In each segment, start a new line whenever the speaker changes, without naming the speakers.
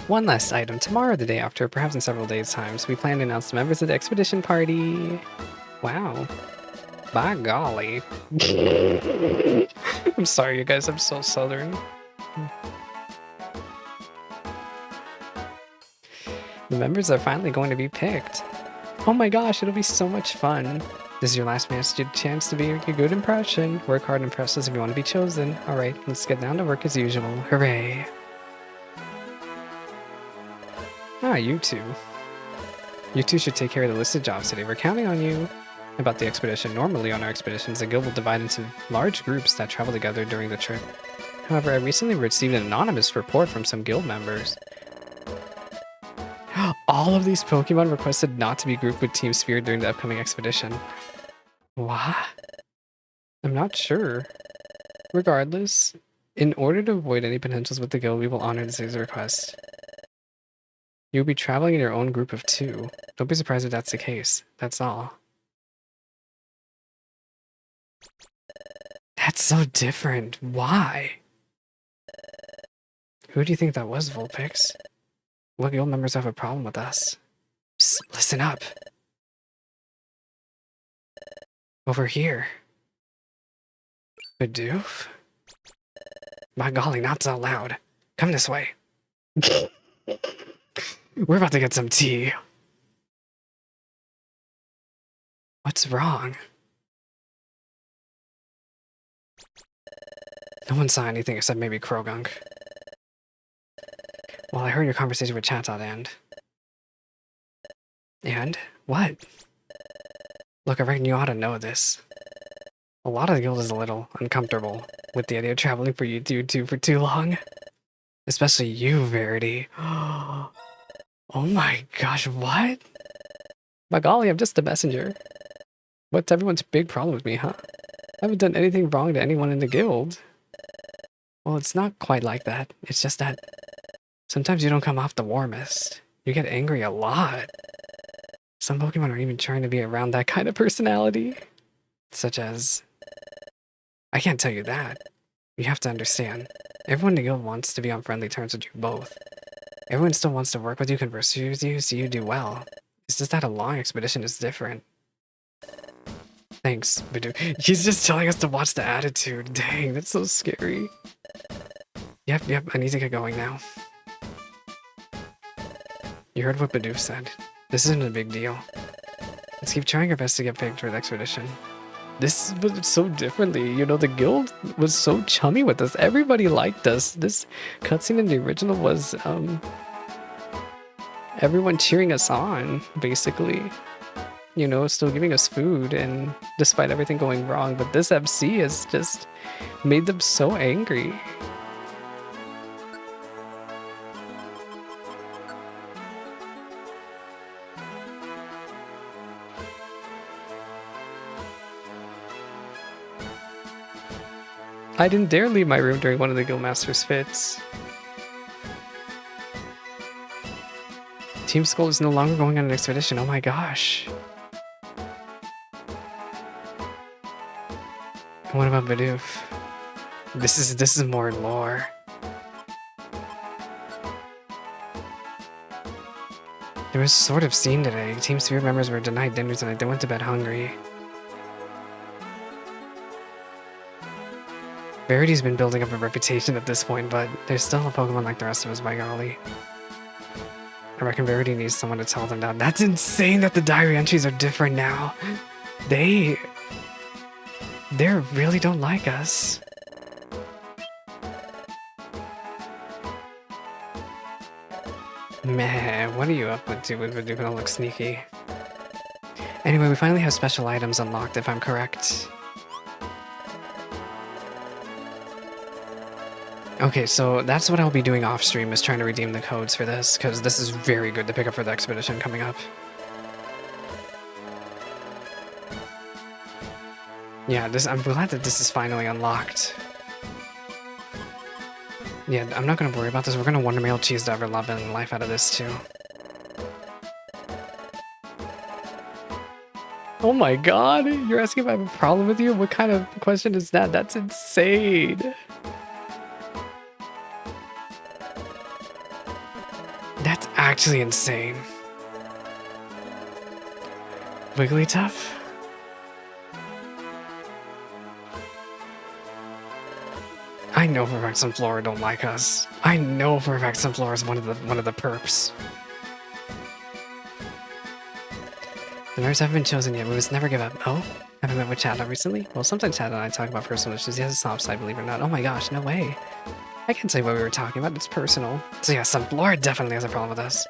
One last item. Tomorrow, the day after, perhaps in several days' time, so we plan to announce the members of the expedition party. Wow. By golly. I'm sorry, you guys. I'm so southern. The members are finally going to be picked. Oh my gosh, it'll be so much fun. This is your last chance to be a good impression. Work hard and impress us if you want to be chosen. Alright, let's get down to work as usual. Hooray. Ah, you two. You two should take care of the listed jobs today. We're counting on you. About the expedition. Normally on our expeditions, the guild will divide into large groups that travel together during the trip. However, I recently received an anonymous report from some guild members. All of these Pokemon requested not to be grouped with Team Sphere during the upcoming expedition. What? I'm not sure. Regardless, in order to avoid any potentials with the guild, we will honor this request. You'll be traveling in your own group of 2. Don't be surprised if that's the case. That's all. That's so different. Why? Who do you think that was, Vulpix? What guild members have a problem with us? Psst, listen up. Over here. Bidoof? By golly, not so loud. Come this way. We're about to get some tea. What's wrong? No one saw anything except maybe Krogunk. Well, I heard your conversation with Chatot and... And? What? Look, I reckon you ought to know this. A lot of the guild is a little uncomfortable with the idea of traveling for you two for too long. Especially you, Verity. Oh my gosh, what? By golly, I'm just a messenger. What's everyone's big problem with me, huh? I haven't done anything wrong to anyone in the guild. Well, it's not quite like that. It's just that sometimes you don't come off the warmest. You get angry a lot. Some Pokemon are even trying to be around that kind of personality. Such as... I can't tell you that. You have to understand. Everyone in the guild wants to be on friendly terms with you both. Everyone still wants to work with you, converse with you, see you do well. It's just that a long expedition is different. Thanks, Bidoof. He's just telling us to watch the attitude. Dang, that's so scary. Yep, I need to get going now. You heard what Bidoof said. This isn't a big deal. Let's keep trying our best to get picked for the expedition. This was so differently, you know, the guild was so chummy with us. Everybody liked us. This cutscene in the original was, everyone cheering us on, basically. You know, still giving us food, and despite everything going wrong, but this MC has just made them so angry. I didn't dare leave my room during one of the Guildmaster's fits. Team Skull is no longer going on an expedition, oh my gosh. What about Bidoof? This is more lore. There was a sort of scene today. Team Sphere members were denied dinner tonight. They went to bed hungry. Verity's been building up a reputation at this point, but there's still a Pokemon like the rest of us, by golly. I reckon Verity needs someone to tell them that. That's insane that the diary entries are different now. They really don't like us. Man, what are you up to with Bidoof? Gonna look sneaky. Anyway, we finally have special items unlocked, if I'm correct. Okay, so that's what I'll be doing off stream, is trying to redeem the codes for this, because this is very good to pick up for the expedition coming up. Yeah, I'm glad that this is finally unlocked. Yeah, I'm not gonna worry about this. We're gonna Wonder Mail Cheese to ever love and life out of this too. Oh my god, you're asking if I have a problem with you? What kind of question is that? That's insane. actually insane. Wigglytuff? I know for a fact some Flora don't like us. I know for a fact some Flora is one of the perps. The members haven't been chosen yet. We must never give up. Oh, haven't met with Chad recently? Well, sometimes Chad and I talk about personal issues. He has a soft side, believe it or not. Oh my gosh, no way. I can't tell you what we were talking about. It's personal. So yeah, some Flora definitely has a problem with us.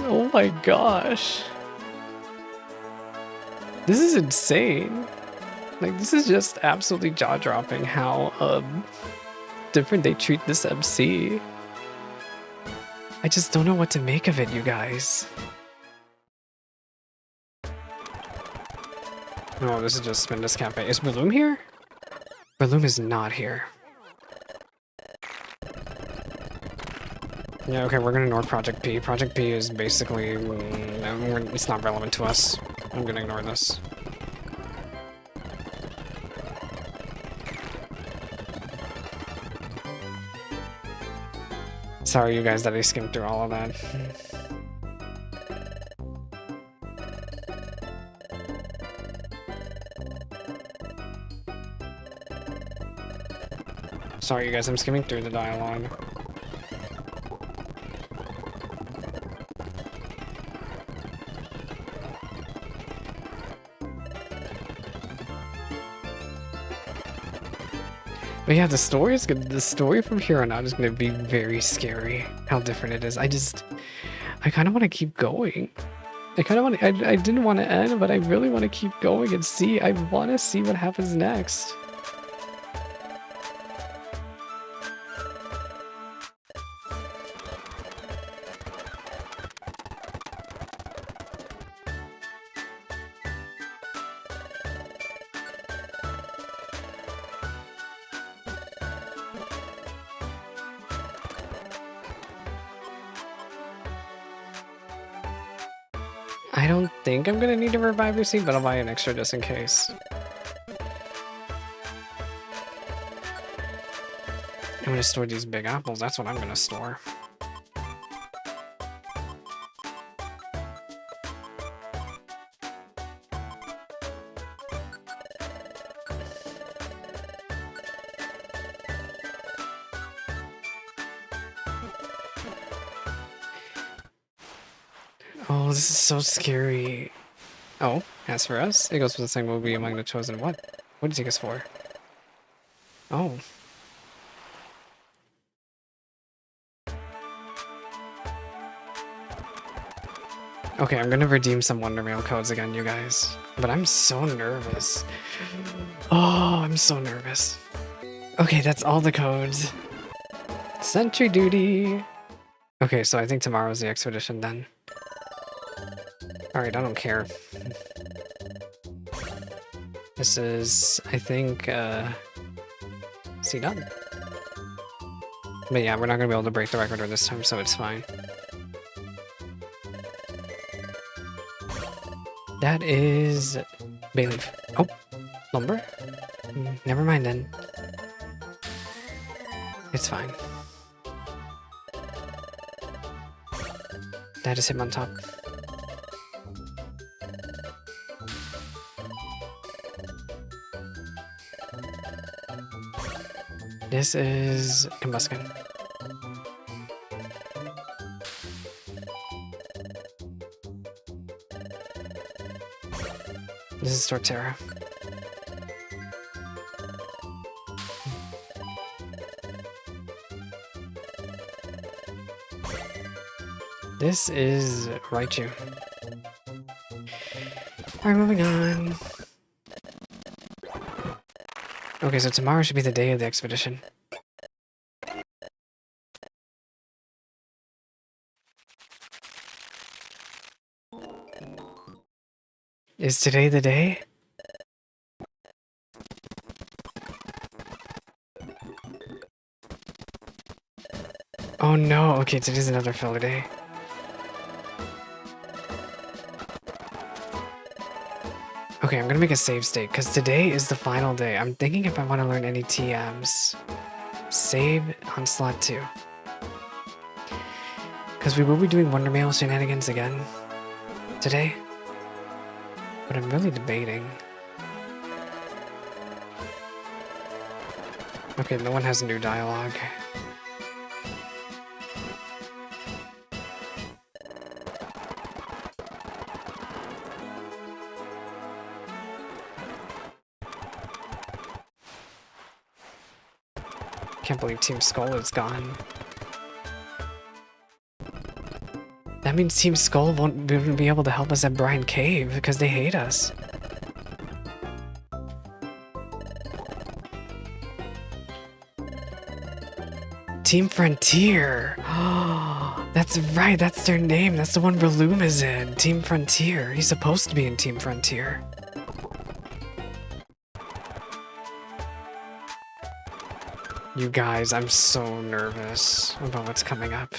Oh my gosh. This is insane. Like, this is just absolutely jaw-dropping how different they treat this MC. I just don't know what to make of it, you guys. Oh, this is just spin this cafe. Is Breloom here? Breloom is not here. Yeah, okay, we're gonna ignore Project P. Project P is basically... it's not relevant to us. I'm gonna ignore this. Sorry, you guys, that I skimmed through all of that. Sorry, you guys, I'm skimming through the dialogue. But yeah, the story is good. The story from here on out is going to be very scary. How different it is. I kind of want to keep going. I kind of want to. I didn't want to end, but I really want to keep going and see. I want to see what happens next. I don't think I'm gonna need a reviver seed, but I'll buy an extra just in case. I'm gonna store these big apples, that's what I'm gonna store. Oh, this is so scary. Oh, as for us, it goes for the same will be among the chosen. What? What did you take us for? Oh. Okay, I'm gonna redeem some Wonder Mail codes again, you guys. But I'm so nervous. Oh, I'm so nervous. Okay, that's all the codes. Sentry Duty. Okay, so I think tomorrow's the expedition then. Alright, I don't care. This is, I think, done. But yeah, we're not gonna be able to break the record this time, so it's fine. That is Bayleaf. Oh, lumber? Never mind then. It's fine. That is him on top. This is Combuskin. This is Torterra. This is Raichu. Alright, moving on. Okay, so tomorrow should be the day of the expedition. Is today the day? Oh no, okay, today's another filler day. Okay, I'm gonna make a save state, because today is the final day. I'm thinking if I want to learn any TMs. Save on slot 2. Because we will be doing Wonder Mail shenanigans again today. But I'm really debating. Okay, no one has new dialogue. Can't believe Team Skull is gone. That means Team Skull won't even be able to help us at Brine Cave because they hate us. Team Frontier! That's right, that's their name. That's the one Breloom is in. Team Frontier. He's supposed to be in Team Frontier. You guys, I'm so nervous about what's coming up.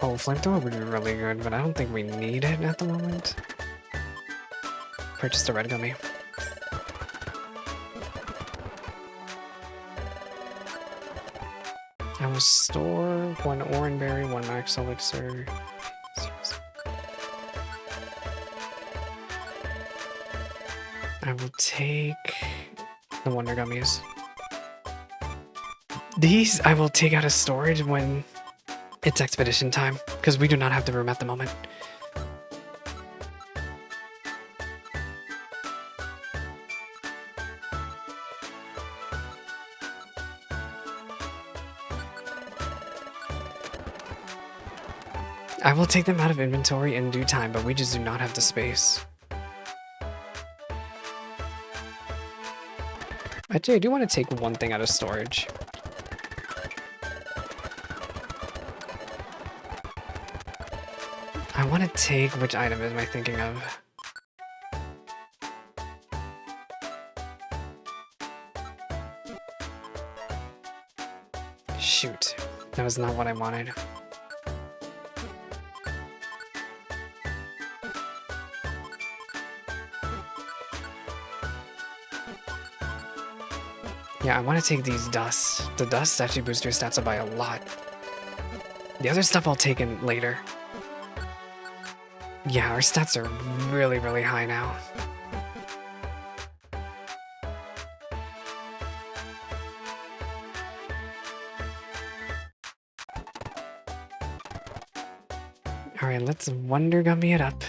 Oh, Flamethrower would be really good, but I don't think we need it at the moment. Purchased a red gummy. I will store 1 Oranberry, 1 Max Elixir. I will take the Wonder Gummies. These I will take out of storage when it's expedition time, because we do not have the room at the moment. I will take them out of inventory in due time, but we just do not have the space. Actually, I do want to take one thing out of storage. I want to take... which item am I thinking of? Shoot. That was not what I wanted. Yeah, I want to take these dusts. The dusts actually boost your stats up by a lot. The other stuff I'll take in later. Yeah, our stats are really, really high now. Alright, let's Wonder Gummy it up.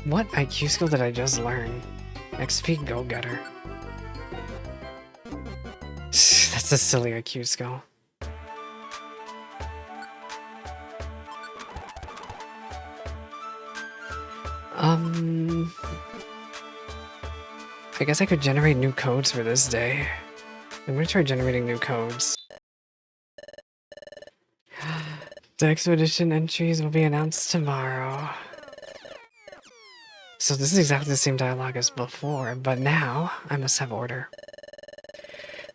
What IQ skill did I just learn? XP Go-Getter. That's a silly IQ skill. I guess I could generate new codes for this day. I'm gonna try generating new codes. The expedition entries will be announced tomorrow. So this is exactly the same dialogue as before, but now I must have order.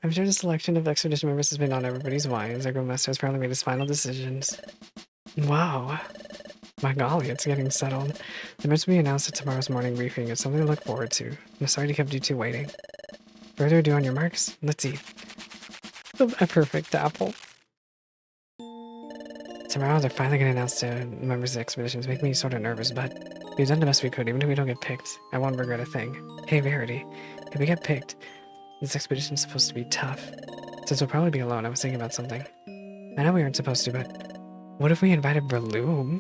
I'm sure the selection of expedition members has been on everybody's minds. Our Master has probably made his final decisions. Wow. My golly, it's getting settled. The members will be announced at tomorrow's morning briefing. It's something to look forward to. I'm sorry to keep you two waiting. Further ado, on your marks, let's eat. A perfect apple. Tomorrow they're finally going to announce the members of the expeditions. Make me sort of nervous, but we've done the best we could. Even if we don't get picked, I won't regret a thing. Hey, Verity, if we get picked, this expedition's supposed to be tough. Since we'll probably be alone, I was thinking about something. I know we aren't supposed to, but what if we invited Breloom?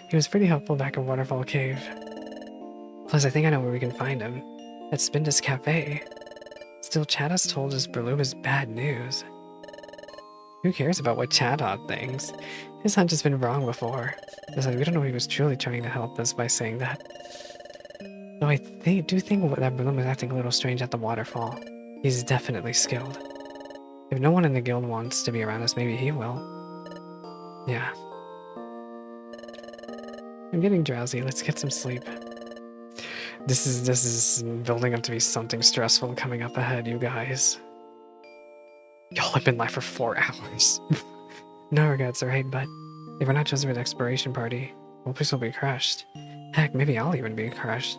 He was pretty helpful back in Waterfall Cave. Plus, I think I know where we can find him. At Spindus Cafe. Still, Chad has told us Breloom is bad news. Who cares about what Chadot thinks? His hunch has been wrong before. Besides, we don't know if he was truly trying to help us by saying that. Though I do think that Breloom is acting a little strange at the waterfall. He's definitely skilled. If no one in the guild wants to be around us, maybe he will. Yeah. I'm getting drowsy. Let's get some sleep. This is building up to be something stressful coming up ahead, you guys. Y'all have been live for 4 hours. No regrets, right? But if we're not chosen for the exploration party, Vulpix will be crushed. Heck, maybe I'll even be crushed.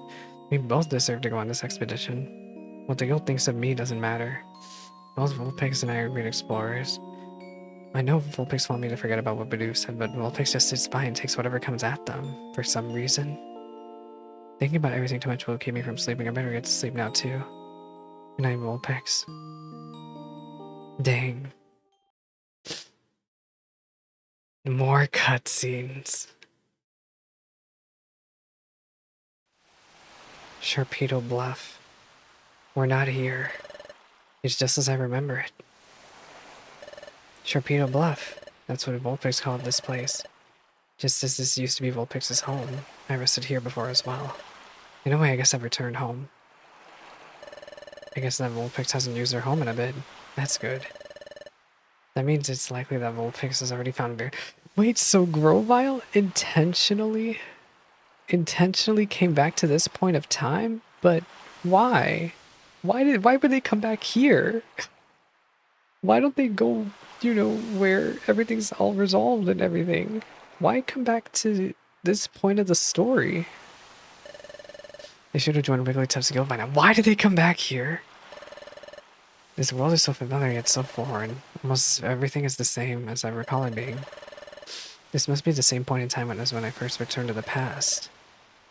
We both deserve to go on this expedition. What the guild thinks of me doesn't matter. Both Vulpix and I are great explorers. I know Vulpix want me to forget about what Badoo said, but Vulpix just sits by and takes whatever comes at them, for some reason. Thinking about everything too much will keep me from sleeping. I better get to sleep now, too. Good night, Vulpix. Dang. More cutscenes. Sharpedo Bluff. We're not here. It's just as I remember it. Sharpedo Bluff. That's what Vulpix called this place. Just as this used to be Vulpix's home. I rested here before as well. In a way, I guess I've returned home. I guess that Vulpix hasn't used their home in a bit. That's good. That means it's likely that Vulpix has already found bear. Wait, so Grovile intentionally came back to this point of time? But why? Why would they come back here? Why don't they go, you know, where everything's all resolved and everything? Why come back to this point of the story? They should have joined Wigglytuff's guild by now. Why did they come back here? This world is so familiar yet so foreign. Almost everything is the same as I recall it being. This must be the same point in time as when I first returned to the past.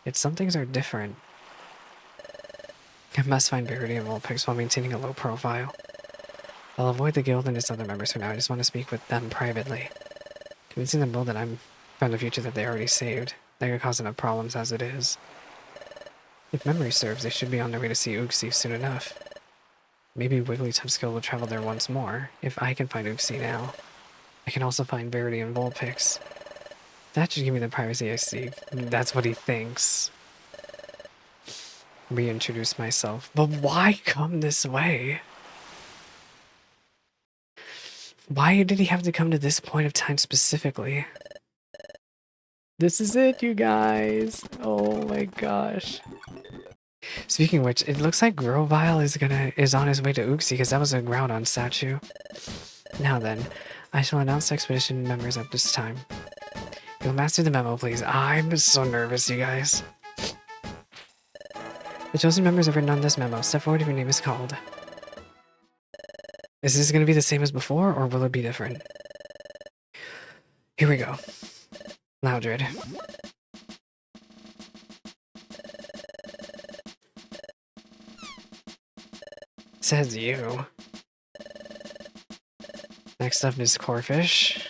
Yet some things are different. I must find Verity and Vulpix while maintaining a low profile. I'll avoid the guild and its other members for now. I just want to speak with them privately. Convincing them both that I'm from the future that they already saved. That could cause enough problems as it is. If memory serves, they should be on their way to see Uxie soon enough. Maybe Wigglytuff's guild will travel there once more, if I can find Uxie now. I can also find Verity and Vulpix. That should give me the privacy I seek. That's what he thinks. Reintroduce myself. But why come this way? Why did he have to come to this point of time specifically? This is it, you guys. Oh my gosh. Speaking of which, it looks like Grovile is on his way to Uxie because that was a Groudon statue. Now then, I shall announce the expedition members at this time. You'll master the memo, please. I'm so nervous, you guys. The chosen members have written on this memo. Step forward if your name is called. Is this going to be the same as before, or will it be different? Here we go. Loudred. Says you. Next up is Corfish.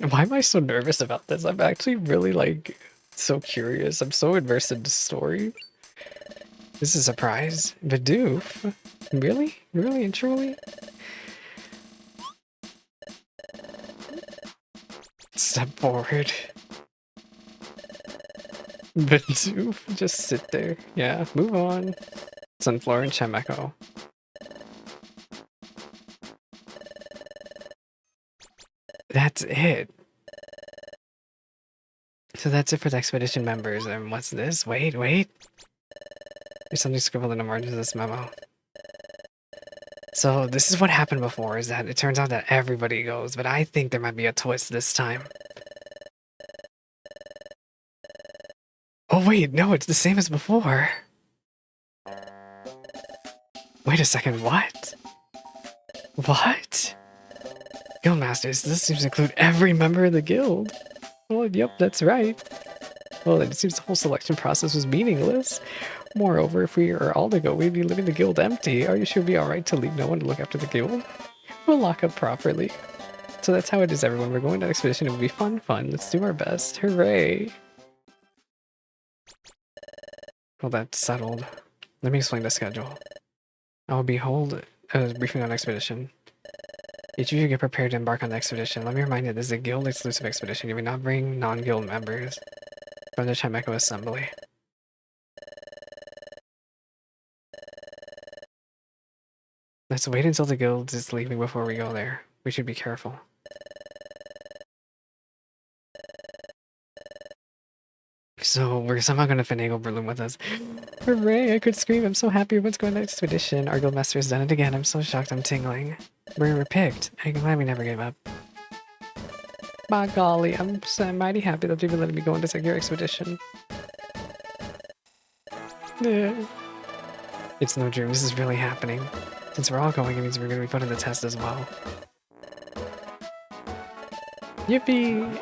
Why am I so nervous about this? I'm actually really, like, so curious. I'm so immersed in the story. This is a surprise. Bidoof? Really? Really and truly? Step forward. Bidoof? Just sit there. Yeah, move on. Sunflower and Chemeko. That's it. So that's it for the expedition members. And what's this? Wait. There's something scribbled in the margins of this memo. So this is what happened before, is that it turns out that everybody goes, but I think there might be a twist this time. Oh wait, no, it's the same as before. Wait a second, what? What? Guildmasters, this seems to include every member of the guild. Well, yep, that's right. Well, it seems the whole selection process was meaningless. Moreover, if we are all to go, we'd be leaving the guild empty. Are you sure it'd be alright to leave no one to look after the guild? We'll lock up properly. So that's how it is, everyone. We're going on an expedition. It will be fun. Let's do our best. Hooray! Well, that's settled. Let me explain the schedule. I will be hold a briefing on expedition. Each of you get prepared to embark on the expedition. Let me remind you, this is a guild-exclusive expedition. You may not bring non-guild members from the Chimeco Assembly. Let's wait until the guild is leaving before we go there. We should be careful. So we're somehow going to finagle Breloom with us. Hooray, I could scream. I'm so happy everyone's going on the expedition. Our guildmaster has done it again. I'm so shocked I'm tingling. We're picked. I'm glad we never gave up. By golly, I'm mighty happy that you've been letting me go on this your expedition. Yeah. It's no dream. This is really happening. Since we're all going, it means we're going to be put in the test as well. Yippee!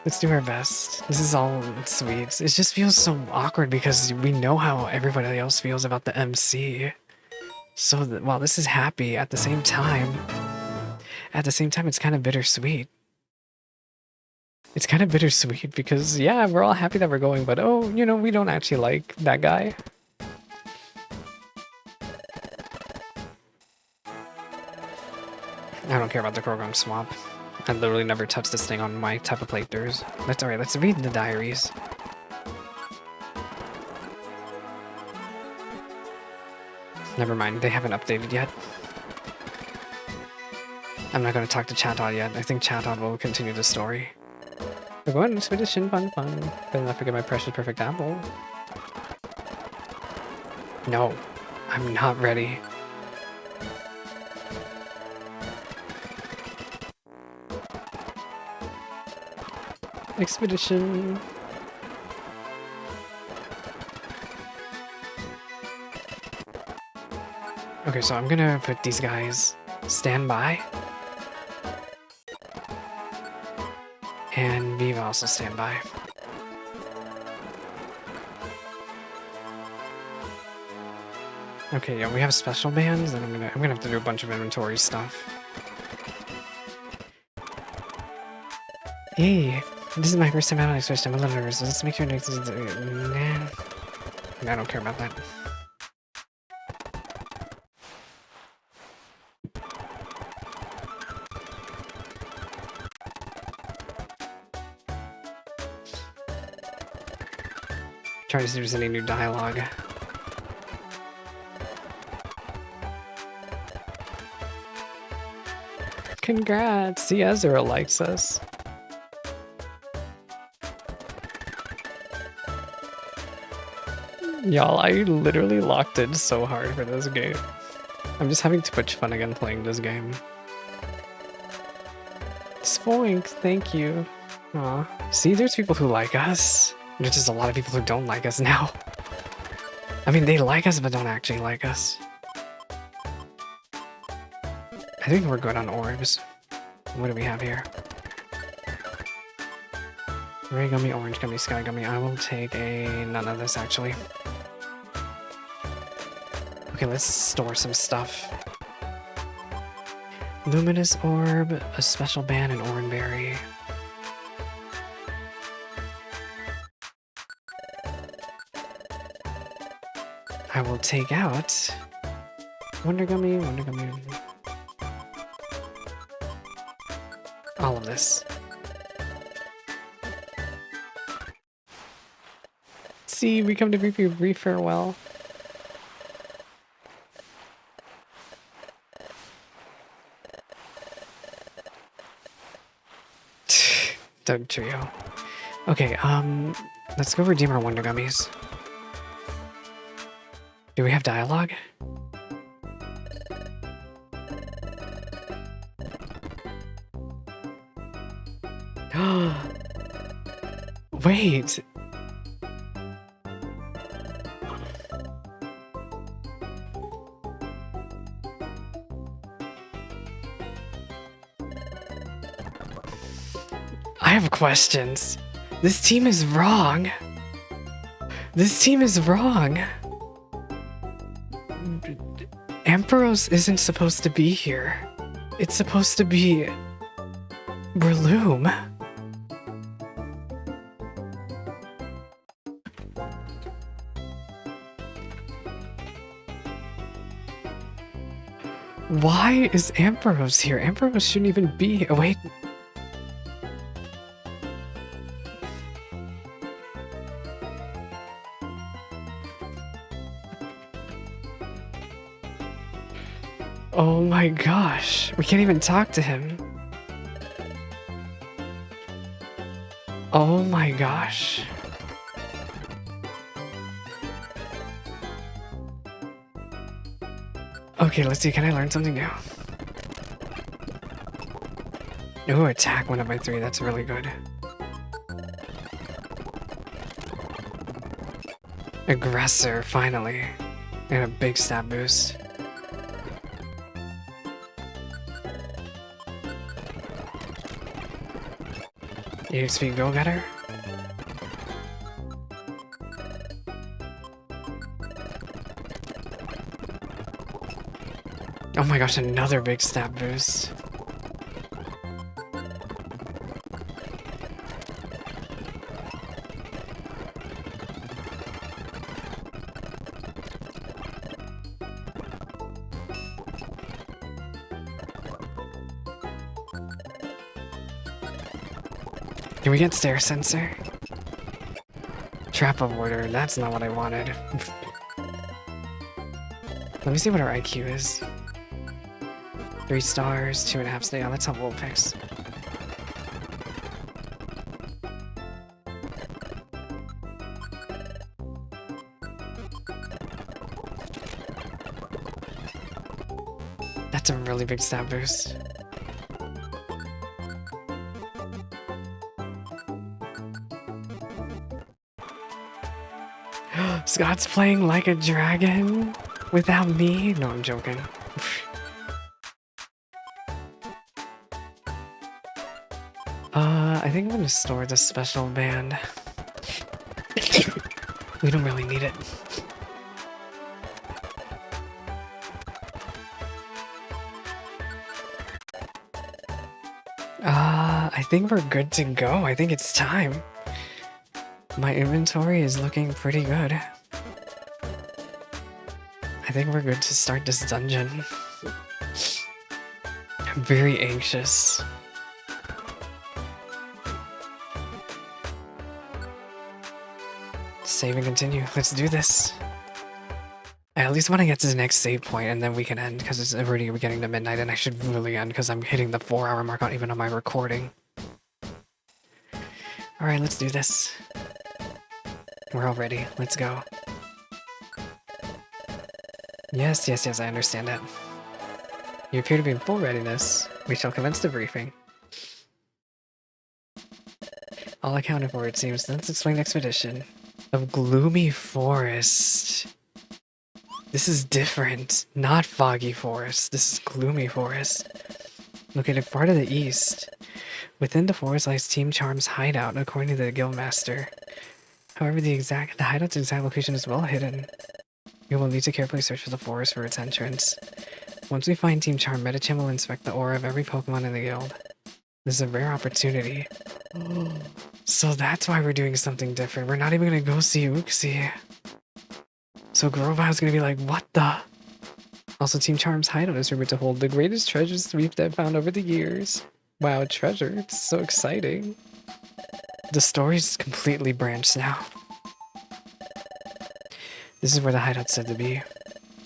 Let's do our best. This is all sweet. It just feels so awkward because we know how everybody else feels about the MC. So while this is happy, at the same time, it's kind of bittersweet. It's kind of bittersweet because, yeah, we're all happy that we're going, but oh, you know, we don't actually like that guy. I don't care about the program swap. I literally never touched this thing on my type of playthroughs. That's alright, let's read the diaries. Never mind, they haven't updated yet. I'm not going to talk to Chatod yet. I think Chatod will continue the story. We're going on an expedition, fun. Better not forget my precious perfect apple. No, I'm not ready. Expedition. Okay, so I'm gonna put these guys standby. And Viva also standby. Okay, yeah, we have special bands, and I'm gonna have to do a bunch of inventory stuff. Hey, this is my first time out on expedition. I'm a little nervous. Let's make sure next is nah. I don't care about that. Trying to see if there's any new dialogue. Congrats! See, Ezra likes us. Y'all, I literally locked in so hard for this game. I'm just having too much fun again playing this game. Spoink, thank you. Aw. See, there's people who like us. There's just a lot of people who don't like us now. I mean, they like us, but don't actually like us. I think we're good on orbs. What do we have here? Ray gummy, orange gummy, sky gummy. I will take none of this, actually. Okay, let's store some stuff. Luminous orb, a special band, and oranberry. I will take out Wonder Gummy, all of this. See, we come to brief you a brief farewell. Doug Trio. Okay, let's go redeem our Wonder Gummies. Do we have dialogue? Wait. I have questions. This team is wrong. This team is wrong. Ampharos isn't supposed to be here. It's supposed to be Breloom. Why is Ambrose here? Ambrose shouldn't even be here. Oh, wait. Oh my gosh. We can't even talk to him. Oh my gosh. Okay, let's see. Can I learn something new? Ooh, attack went up by 3. That's really good. Aggressor, finally. And a big stat boost. EXP go-getter? Oh my gosh, another big stat boost. Can we get stair sensor? Trap avoider, that's not what I wanted. Let me see what our IQ is. 3 stars, 2.5 stars. Yeah, that's how we'll fix. That's a really big stat boost. Scott's playing like a dragon without me? No, I'm joking. I think I'm gonna store the special band. We don't really need it. I think we're good to go. I think it's time. My inventory is looking pretty good. I think we're good to start this dungeon. I'm very anxious. Save and continue. Let's do this. I at least want to get to the next save point and then we can end because it's already getting to midnight and I should really end because I'm hitting the 4-hour mark on even on my recording. Alright, let's do this. We're all ready. Let's go. Yes, yes, yes, I understand it. You appear to be in full readiness. We shall commence the briefing. All accounted for, it seems. Let's explain the expedition. Of Gloomy Forest. This is different. Not Foggy Forest. This is Gloomy Forest. Located far to the east. Within the forest lies Team Charm's hideout, according to the guildmaster. However, the hideout's exact location is well hidden. We will need to carefully search for the forest for its entrance. Once we find Team Charm, Metachan will inspect the aura of every Pokemon in the guild. This is a rare opportunity. So that's why we're doing something different. We're not even gonna go see Uxie. So Grovile's gonna be like, what the? Also, Team Charm's hideout is rumored to hold the greatest treasures we've found over the years. Wow, treasure. It's so exciting. The story's completely branched now. This is where the hideout's said to be.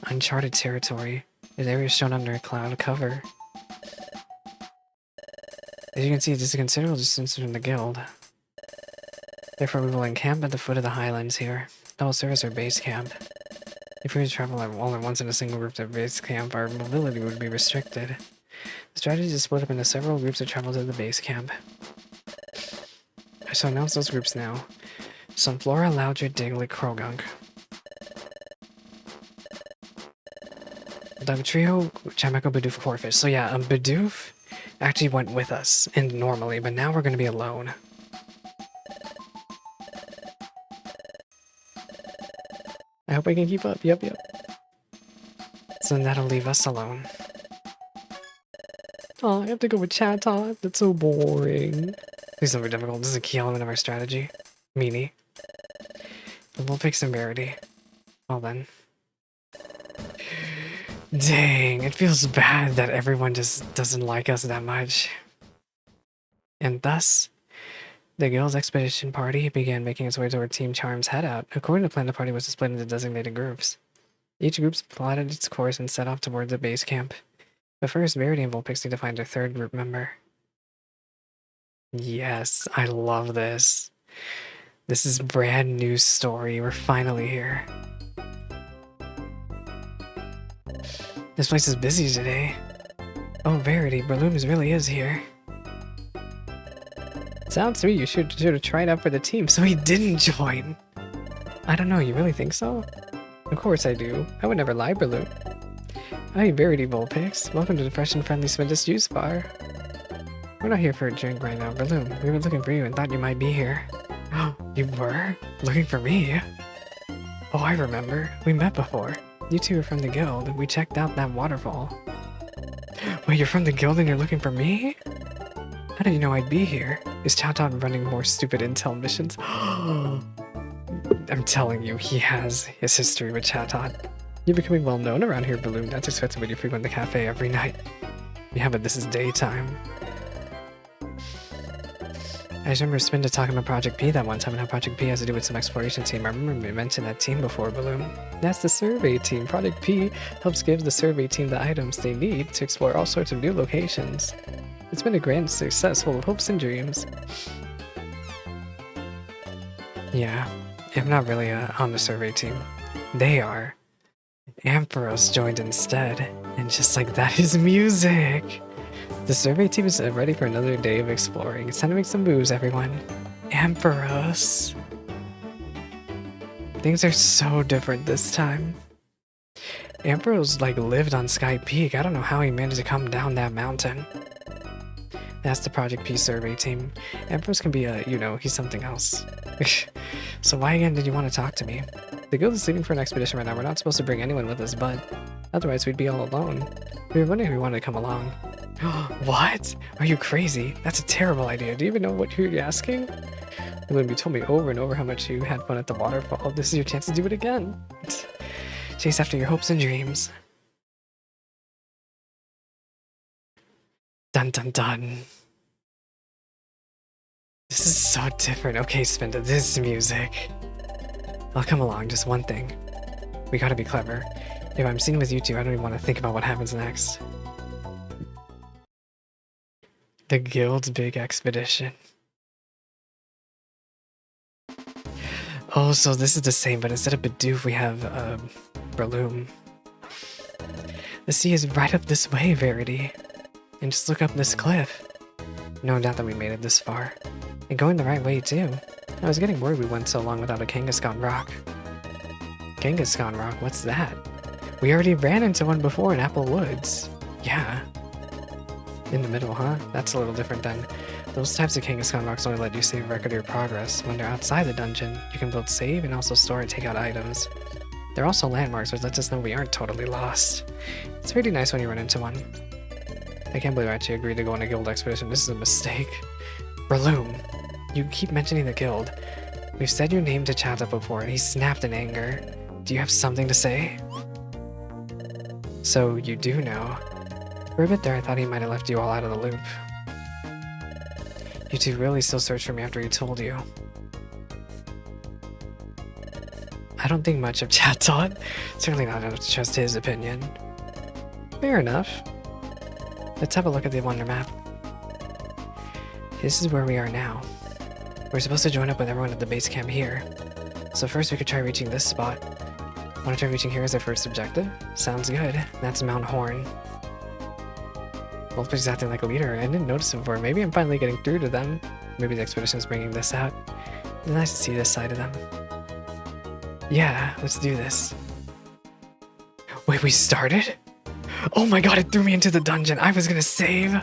Uncharted territory. The area is shown under a cloud cover. As you can see, this is a considerable distance from the guild. Therefore, we will encamp at the foot of the highlands here. That will serve as our base camp. If we were to travel all at once in a single group to base camp, our mobility would be restricted. The strategy is split up into several groups to travel to the base camp. I shall announce those groups now. Sunflora, Loudred, Diglett, Krogunk. Dugtrio, Chameko, Bidoof, Corphish. So yeah, Bidoof actually went with us, and normally, but now we're gonna be alone. I hope I can keep up. Yep. So then that'll leave us alone. Oh, I have to go with Chatot. That's so boring. Please don't be difficult. This is a key element of our strategy. Meanie. But we'll pick some rarity. Well then. Dang, it feels bad that everyone just doesn't like us that much. And thus, the guild's expedition party began making its way toward Team Charm's hideout. According to plan, the party was split into designated groups. Each group plotted its course and set off towards the base camp. But first, Verity and Vulpix need to find their third group member. Yes, I love this. This is brand new story. We're finally here. This place is busy today. Oh, Verity, Breloom really is here. Sounds to me you should have tried out for the team, so he didn't join. I don't know, you really think so? Of course I do. I would never lie, Breloom. Hi, Verity Vulpix. Welcome to the fresh and friendly Sventus Juice Bar. We're not here for a drink right now, Breloom. We were looking for you and thought you might be here. You were? Looking for me? Oh, I remember. We met before. You two are from the guild. We checked out that waterfall. Wait, you're from the guild and you're looking for me? How did you know I'd be here? Is Chatot running more stupid intel missions? I'm telling you, he has his history with Chatot. You're becoming well known around here, Breloom. That's expected when you frequent the cafe every night. Yeah, but this is daytime. I just remember Spinda talking about Project P that one time and how Project P has to do with some exploration team. I remember you mentioned that team before, Breloom. That's the survey team. Project P helps give the survey team the items they need to explore all sorts of new locations. It's been a grand success full of hopes and dreams. Yeah, I'm not really on the survey team. They are. Ampharos joined instead, and just like that, his music! The survey team is ready for another day of exploring. It's time to make some moves, everyone. Ampharos. Things are so different this time. Ampharos like lived on Sky Peak. I don't know how he managed to come down that mountain. That's the Project P survey team. Ampharos can be he's something else. So why again did you want to talk to me? The guild is leaving for an expedition right now. We're not supposed to bring anyone with us, but otherwise we'd be all alone. We were wondering if you wanted to come along. What? Are you crazy? That's a terrible idea. Do you even know what you're asking? When you told me over and over how much you had fun at the waterfall, this is your chance to do it again. Chase after your hopes and dreams. Dun dun dun. This is so different. Okay, Spinda, this music. I'll come along, just one thing. We gotta be clever. If I'm seen with you two, I don't even want to think about what happens next. The guild's big expedition. Oh, so this is the same, but instead of Bidoof, we have, Breloom. The sea is right up this way, Verity. And just look up this cliff. No doubt that we made it this far. And going the right way, too. I was getting worried we went so long without a Kangaskhan rock. Kangaskhan rock? What's that? We already ran into one before in Apple Woods. Yeah. In the middle, huh? That's a little different then. Those types of Kangaskhan rocks only let you save record of your progress. When they're outside the dungeon, you can both save and also store and take out items. They're also landmarks, which lets us know we aren't totally lost. It's pretty nice when you run into one. I can't believe I actually agreed to go on a guild expedition. This is a mistake. Breloom, you keep mentioning the guild. We've said your name to Chata before, and he snapped in anger. Do you have something to say? So, you do know. For a bit there, I thought he might have left you all out of the loop. You two really still searched for me after he told you. I don't think much of Chatot. Certainly not enough to trust his opinion. Fair enough. Let's have a look at the Wonder Map. This is where we are now. We're supposed to join up with everyone at the base camp here. So first we could try reaching this spot. Want to try reaching here as our first objective? Sounds good. That's Mount Horn. Wolf's acting like a leader. I didn't notice him before. Maybe I'm finally getting through to them. Maybe the expedition's bringing this out. It's nice to see this side of them. Yeah, let's do this. Wait, we started? Oh my god, it threw me into the dungeon. I was gonna save.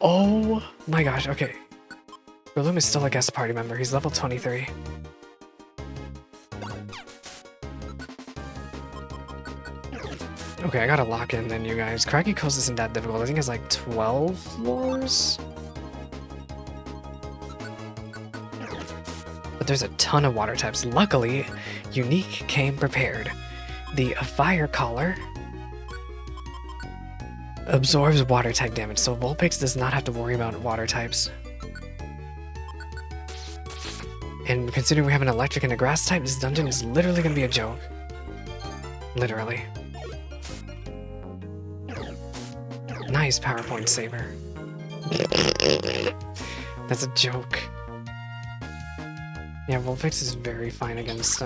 Oh my gosh, okay. Breloom is still a guest party member. He's level 23. Okay, I gotta lock in then, you guys. Craggy Coast isn't that difficult. I think it's like 12 floors? But there's a ton of water types. Luckily, Unique came prepared. The Fire Collar. Absorbs water type damage, so Vulpix does not have to worry about water types. And considering we have an electric and a grass type, this dungeon is literally gonna be a joke. Literally. Nice PowerPoint saver. That's a joke. Yeah, Vulpix is very fine against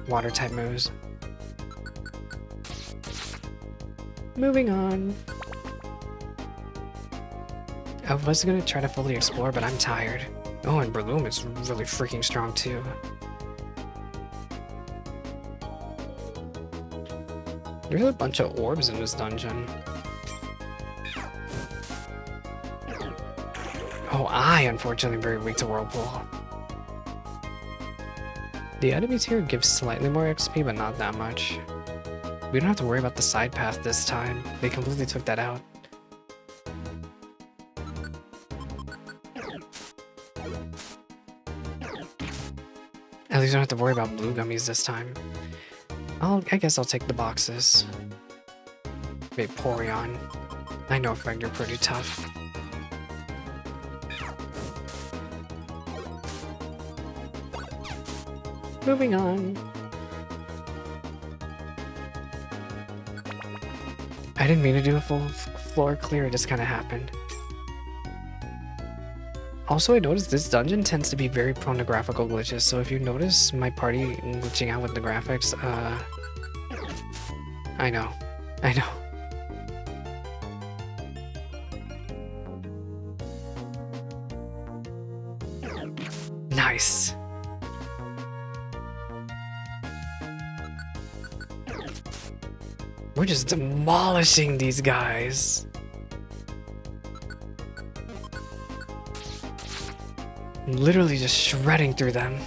water type moves. Moving on. I was gonna try to fully explore, but I'm tired. Oh, and Breloom is really freaking strong too. There's a bunch of orbs in this dungeon. Oh, I unfortunately am very weak to Whirlpool. The enemies here give slightly more XP, but not that much. We don't have to worry about the side path this time. They completely took that out. At least I don't have to worry about blue gummies this time. I guess I'll take the boxes. Vaporeon. I know, Frank, you're pretty tough. Moving on. I didn't mean to do a full floor clear, it just kind of happened. Also, I noticed this dungeon tends to be very prone to graphical glitches, so if you notice my party glitching out with the graphics, I know. Nice. We're just demolishing these guys. Literally just shredding through them.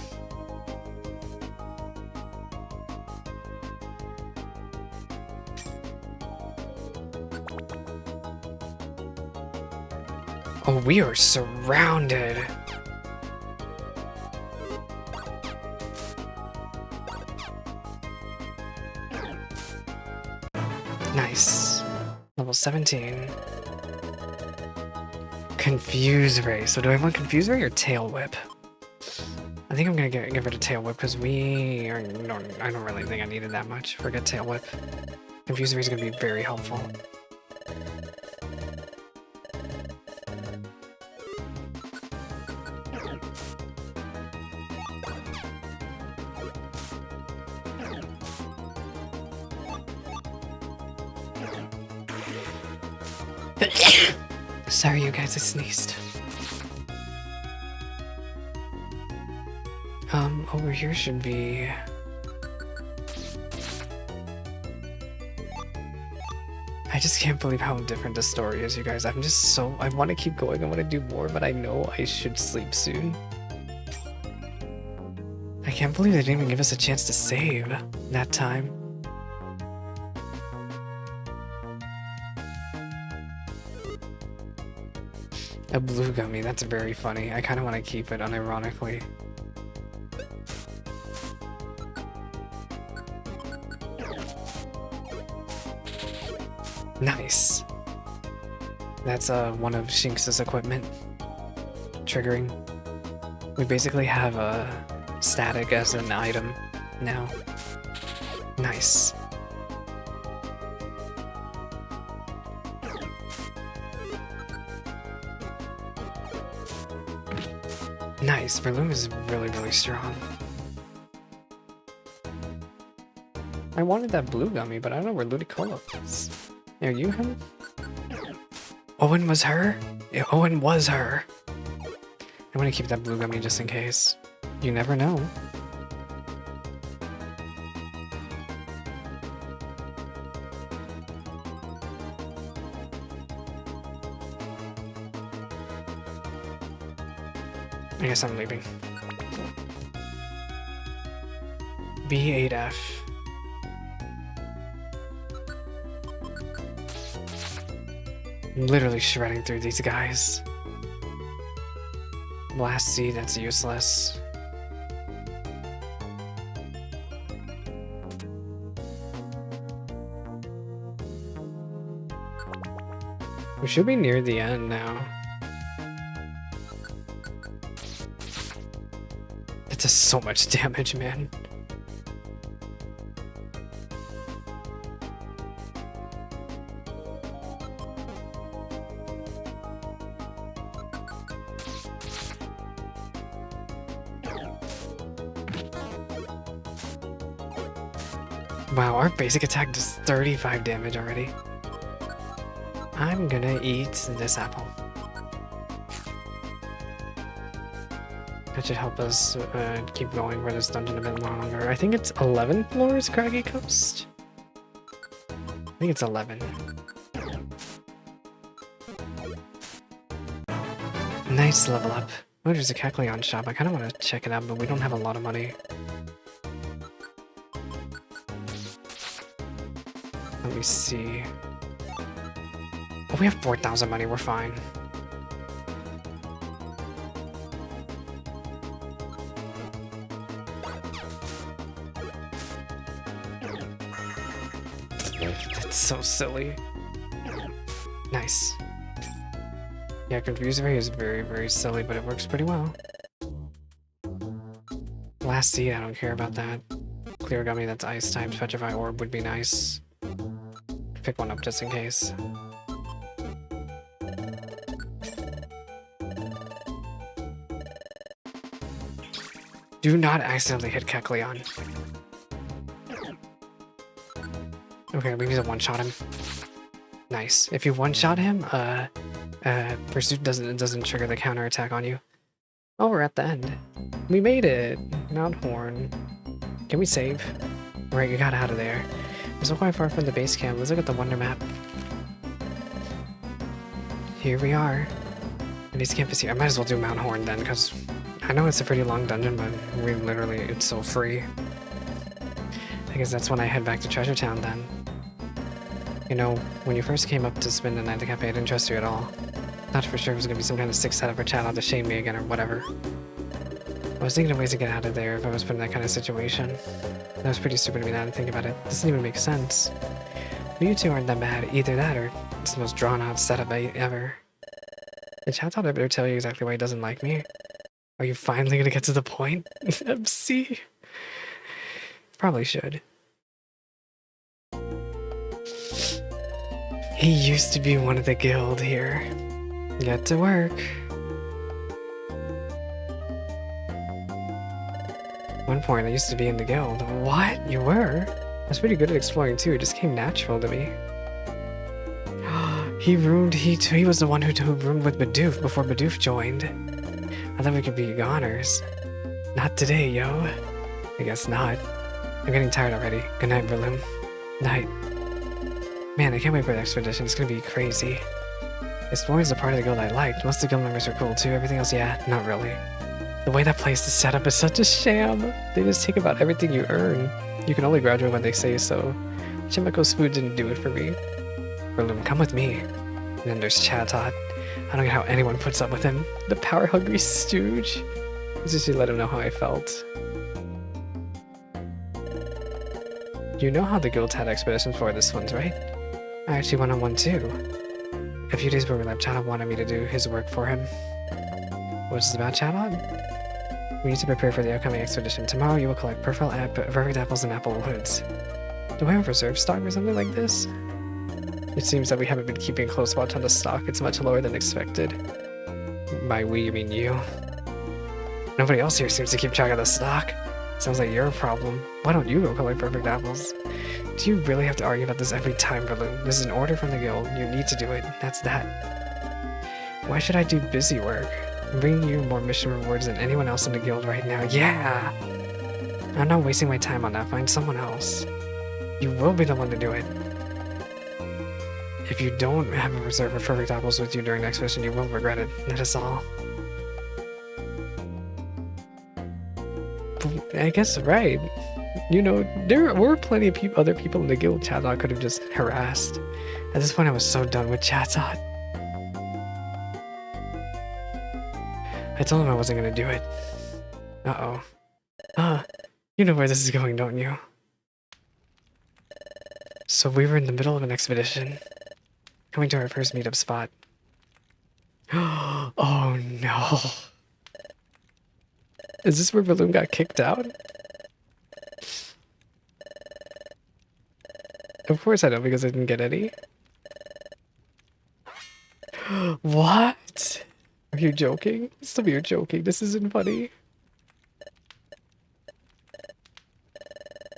Oh, we are surrounded. Nice. Level 17. Confuse Ray. So do I want Confuse Ray or Tail Whip? I think I'm gonna get rid of Tail Whip because I don't really think I needed that much. Forget Tail Whip. Confuse Ray is gonna be very helpful. Sorry, you guys, I sneezed. Over here should be... I just can't believe how different the story is, you guys. I want to keep going, I want to do more, but I know I should sleep soon. I can't believe they didn't even give us a chance to save that time. A blue gummy, that's very funny. I kind of want to keep it unironically. Nice. That's one of Shinx's equipment. Triggering. We basically have a static as an item now. Nice. Nice, Breloom is really, really strong. I wanted that blue gummy, but I don't know where Ludicolo is. Are you him? Owen was her? Yeah, Owen was her. I'm gonna keep that blue gummy just in case. You never know. I guess I'm leaving. B8F. I'm literally shredding through these guys. Blast Seed, that's useless. We should be near the end now. It does so much damage, man. Wow, our basic attack does 35 damage already. I'm gonna eat this apple. That should help us keep going for this dungeon a bit longer. I think it's 11 floors, Craggy Coast? I think it's 11. Nice level up. Oh, there's a Cacleon shop. I kind of want to check it out, but we don't have a lot of money. Let me see. Oh, we have 4,000 money. We're fine. That's so silly. Nice. Yeah, Confuse Ray is very, very silly, but it works pretty well. Last Seed, I don't care about that. Clear Gummy, that's Ice type. Petrify Orb would be nice. Pick one up just in case. Do not accidentally hit Cacleon. Okay, we need to one-shot him. Nice. If you one-shot him, Pursuit doesn't trigger the counter attack on you. Oh, we're at the end. We made it! Mount Horn. Can we save? Right, we got out of there. We're so quite far from the base camp. Let's look at the wonder map. Here we are. The base camp is here. I might as well do Mount Horn then, because I know it's a pretty long dungeon, but it's so free. I guess that's when I head back to Treasure Town then. You know, when you first came up to spend the night at the cafe, I didn't trust you at all. Not for sure it was gonna be some kind of sick setup or chat out to shame me again or whatever. I was thinking of ways to get out of there if I was put in that kind of situation. That was pretty stupid of me now to think about it. Doesn't even make sense. But you two aren't that bad. Either that or it's the most drawn out setup ever. Did chat out ever tell you exactly why he doesn't like me? Are you finally gonna get to the point? MC? Probably should. He used to be one of the guild here. Get to work. At one point I used to be in the guild. What? You were? I was pretty good at exploring too, it just came natural to me. He was the one who roomed with Bidoof before Bidoof joined. I thought we could be goners. Not today, yo. I guess not. I'm getting tired already. Good night, Breloom. Night. Man, I can't wait for the expedition. It's gonna be crazy. Exploring is the part of the guild I liked. Most of the guild members are cool too. Everything else, yeah, not really. The way that place is set up is such a sham. They just take about everything you earn. You can only graduate when they say so. Chimiko's food didn't do it for me. Breloom, come with me. And then there's Chatot. I don't get how anyone puts up with him. The power-hungry stooge. I just let him know how I felt. You know how the guilds had expeditions for this ones, right? I actually went on one too. A few days before we left, Chatot wanted me to do his work for him. What's this about, Chatot? We need to prepare for the upcoming expedition. Tomorrow you will collect perfect apples and apple hoods. Do we have a reserve stock or something like this? It seems that we haven't been keeping a close watch on the stock. It's much lower than expected. By we, you mean you. Nobody else here seems to keep track of the stock. Sounds like your problem. Why don't you go collect perfect apples? Do you really have to argue about this every time, Breloom? This is an order from the guild. You need to do it. That's that. Why should I do busy work? I'm bringing you more mission rewards than anyone else in the guild right now. Yeah! I'm not wasting my time on that. Find someone else. You will be the one to do it. If you don't have a reserve of perfect apples with you during the expedition, you will regret it. That is all. I guess right. You know, there were plenty of other people in the guild Chatot could have just harassed. At this point, I was so done with Chatot. I told him I wasn't gonna do it. Uh-oh. You know where this is going, don't you? So we were in the middle of an expedition. Coming to our first meetup spot. Oh no. Is this where Breloom got kicked out? Of course I know, because I didn't get any. What? Are you joking? Stop, you're joking. This isn't funny.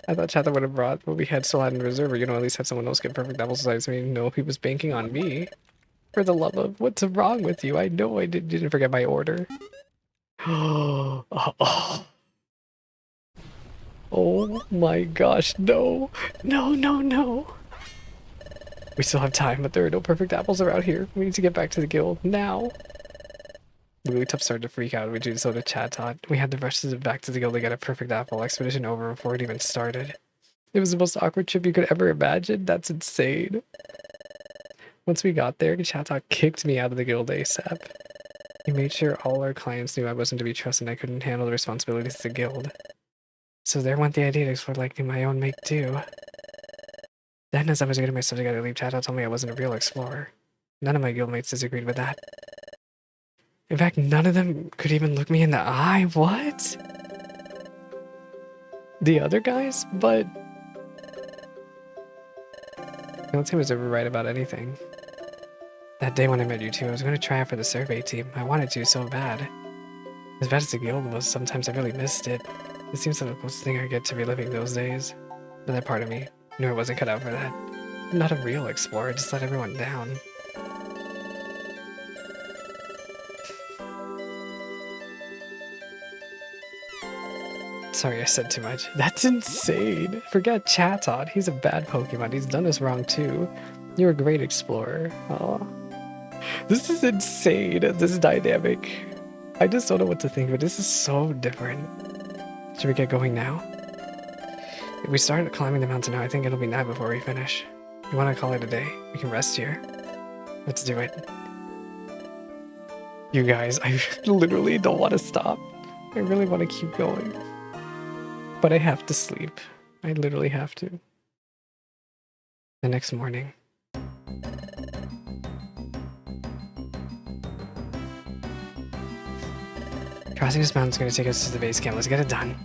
I thought Chatha would have brought what we had still had in reserve, or, you know, at least had someone else get perfect double size. I mean, no, he was banking on me. For the love of, what's wrong with you? I know I didn't forget my order. Oh my gosh, no. No, no, no. We still have time, but there are no perfect apples around here. We need to get back to the guild now. Wigglytuff started to freak out, which is so did Chatot. We had to rush back to the guild to get a perfect apple. Expedition over before it even started. It was the most awkward trip you could ever imagine. That's insane. Once we got there, Chatot kicked me out of the guild ASAP. He made sure all our clients knew I wasn't to be trusted and I couldn't handle the responsibilities of the guild. So there went the idea to explore like my own make too. Then as I was getting myself together to leave, Chatot told me I wasn't a real explorer. None of my guildmates disagreed with that. In fact, none of them could even look me in the eye. What? The other guys? But no team was ever right about anything. That day when I met you two, I was going to try out for the survey team. I wanted to so bad. As bad as the guild was, sometimes I really missed it. It seems like the closest thing I get to reliving those days. But that part of me knew I wasn't cut out for that. I'm not a real explorer, just let everyone down. Sorry, I said too much. That's insane. Forget Chatot. He's a bad Pokemon. He's done us wrong too. You're a great explorer. Aw. This is insane, this dynamic. I just don't know what to think, but this is so different. Should we get going now? If we start climbing the mountain now, I think it'll be night before we finish. You want to call it a day? We can rest here. Let's do it. You guys, I literally don't want to stop. I really want to keep going. But I have to sleep. I literally have to. The next morning. Crossing this mountain is going to take us to the base camp. Let's get it done.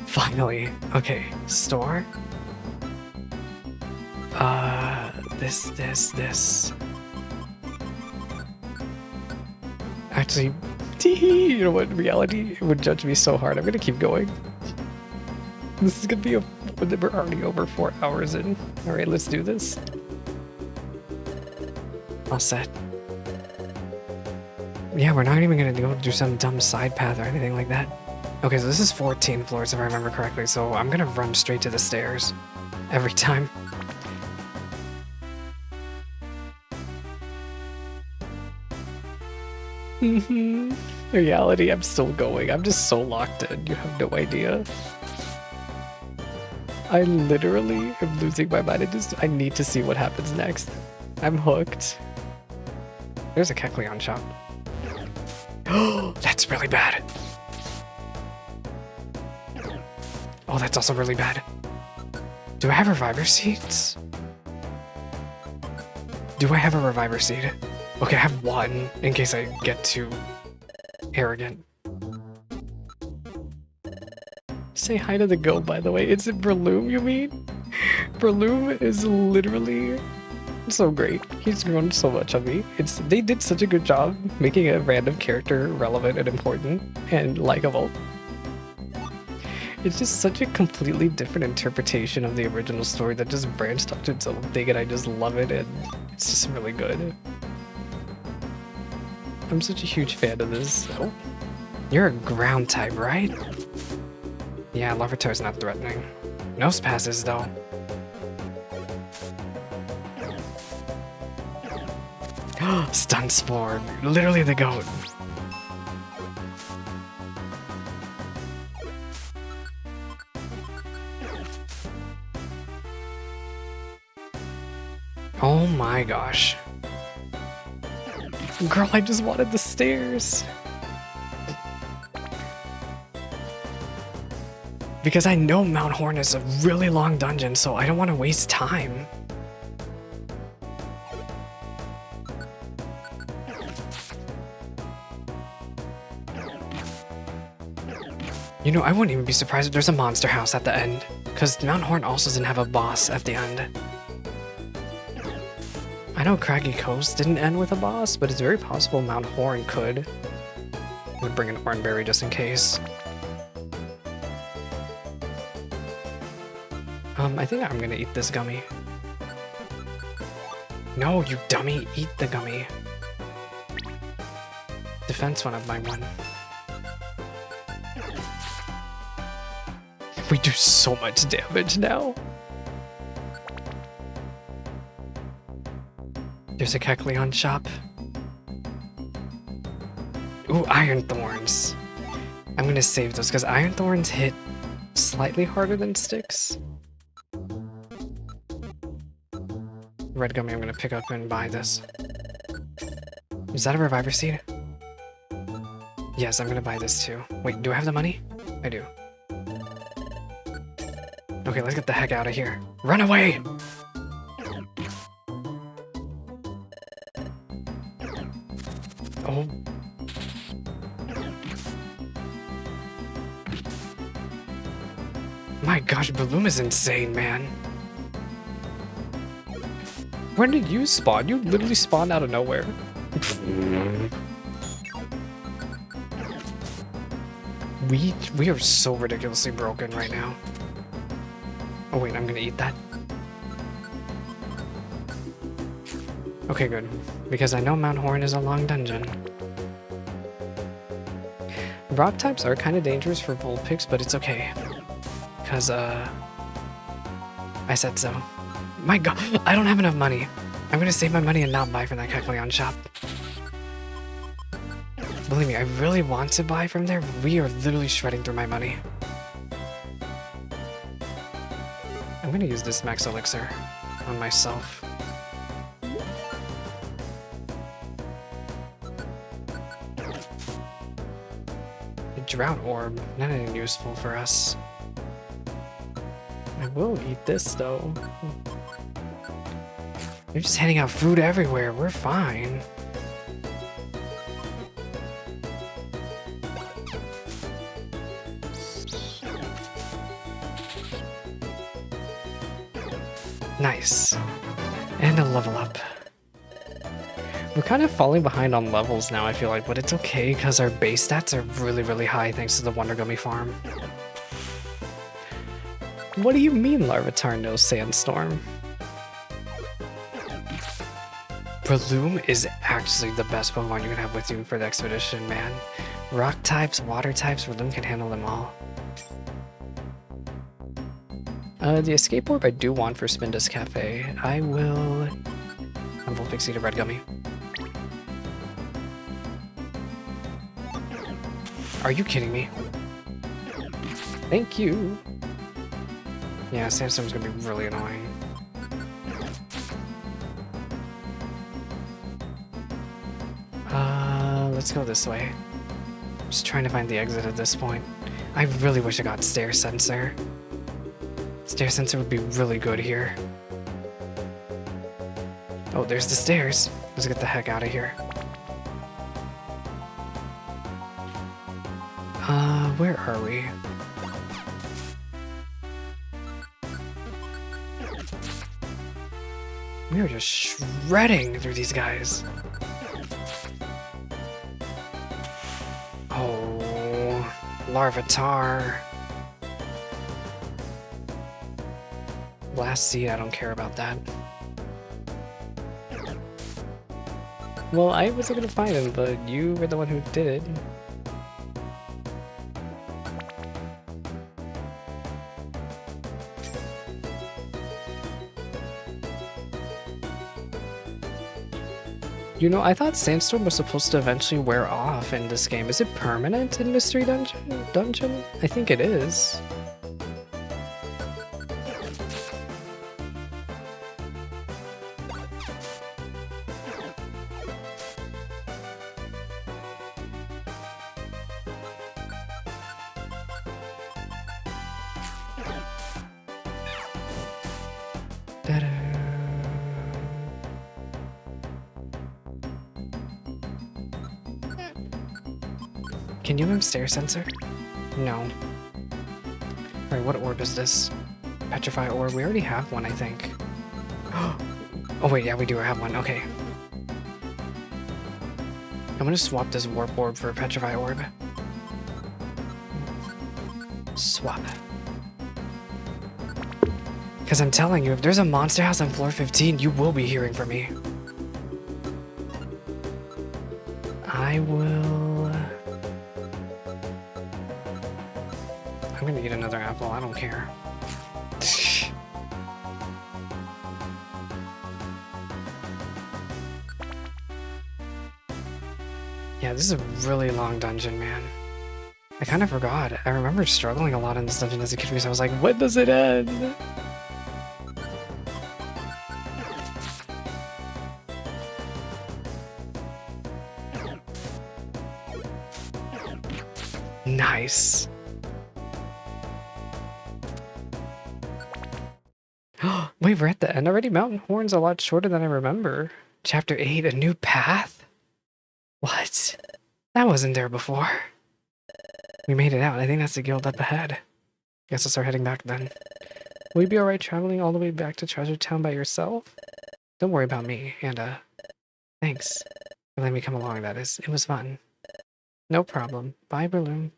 Finally. Okay. Store. This. Actually, tee, you know what? Reality would judge me so hard. I'm going to keep going. This is going to be we're already over 4 hours in. All right, let's do this. All set. Yeah, we're not even gonna go do some dumb side path or anything like that. Okay, so this is 14 floors if I remember correctly, so I'm gonna run straight to the stairs. Every time. Reality, I'm still going. I'm just so locked in, you have no idea. I literally am losing my mind. I need to see what happens next. I'm hooked. There's a Kecleon shop. Oh, that's really bad. Oh, that's also really bad. Do I have reviver seeds? Do I have a reviver seed? Okay, I have one in case I get too arrogant. Say hi to the goat, by the way. Is it Breloom, you mean? Breloom is literally so great. He's grown so much on me. They did such a good job making a random character relevant and important and likable. It's just such a completely different interpretation of the original story that just branched off to its own thing, and I just love it, and it's just really good. I'm such a huge fan of this. Oh, you're a ground type, right? Yeah, Larvitar's not threatening. Nose passes though. Stun Spore, literally the goat. Oh my gosh. Girl, I just wanted the stairs. Because I know Mount Horn is a really long dungeon, so I don't want to waste time. You know, I wouldn't even be surprised if there's a monster house at the end, because Mount Horn also doesn't have a boss at the end. I know Craggy Coast didn't end with a boss, but it's very possible Mount Horn could. I would bring an Oranberry just in case. I think I'm gonna eat this gummy. No, you dummy, eat the gummy. Defense one of my one. We do so much damage now. There's a Kecleon shop. Ooh, Iron Thorns. I'm gonna save those because Iron Thorns hit slightly harder than sticks. Red gummy I'm gonna pick up and buy this. Is that a reviver seed? Yes, I'm gonna buy this too. Wait, do I have the money? I do. Okay, let's get the heck out of here. Run away! Oh. My gosh, Breloom is insane, man. When did you spawn? You literally spawned out of nowhere. We are so ridiculously broken right now. Oh wait, I'm gonna eat that. Okay, good. Because I know Mount Horn is a long dungeon. Rock types are kind of dangerous for Vulpix, but it's okay. Because, I said so. My god, I don't have enough money. I'm gonna save my money and not buy from that Kecleon shop. Believe me, I really want to buy from there. We are literally shredding through my money. I'm gonna use this max elixir on myself. A drought orb, not anything useful for us. I will eat this though. They're just handing out food everywhere. We're fine. Nice. And a level up. We're kind of falling behind on levels now, I feel like, but it's okay because our base stats are really, really high thanks to the Wonder Gummy farm. What do you mean, Larvitar knows Sandstorm? Breloom is actually the best Pokemon you can have with you for the expedition, man. Rock types, water types, Breloom can handle them all. The escape orb I do want for Spindus Cafe. I will... I'm Vulpix eat a red gummy. Are you kidding me? Thank you. Yeah, Sandstorm's gonna be really annoying. Let's go this way. I'm just trying to find the exit at this point. I really wish I got Stair Sensor. Stair Sensor would be really good here. Oh, there's the stairs. Let's get the heck out of here. Where are we? We are just shredding through these guys. Oh, Larvitar. Last seed, I don't care about that. Well, I wasn't gonna find him, but you were the one who did it. You know, I thought Sandstorm was supposed to eventually wear off in this game. Is it permanent in Mystery Dungeon? I think it is. Can you Stair Sensor? No. Alright, what orb is this? Petrify orb. We already have one, I think. Oh wait, yeah, we do have one. Okay. I'm gonna swap this warp orb for a petrify orb. Swap. Because I'm telling you, if there's a monster house on floor 15, you will be hearing from me. I will... I'm gonna eat another apple, I don't care. Yeah, this is a really long dungeon, man. I kind of forgot. I remember struggling a lot in this dungeon as a kid because I was like, when does it end? Nice. Wait, we're at the end already? Mountain Horn's a lot shorter than I remember. Chapter 8, a new path? What? That wasn't there before. We made it out. I think that's the guild up ahead. Guess I'll start heading back then. Will you be alright traveling all the way back to Treasure Town by yourself? Don't worry about me, and thanks for letting me come along, that is. It was fun. No problem. Bye, Breloom.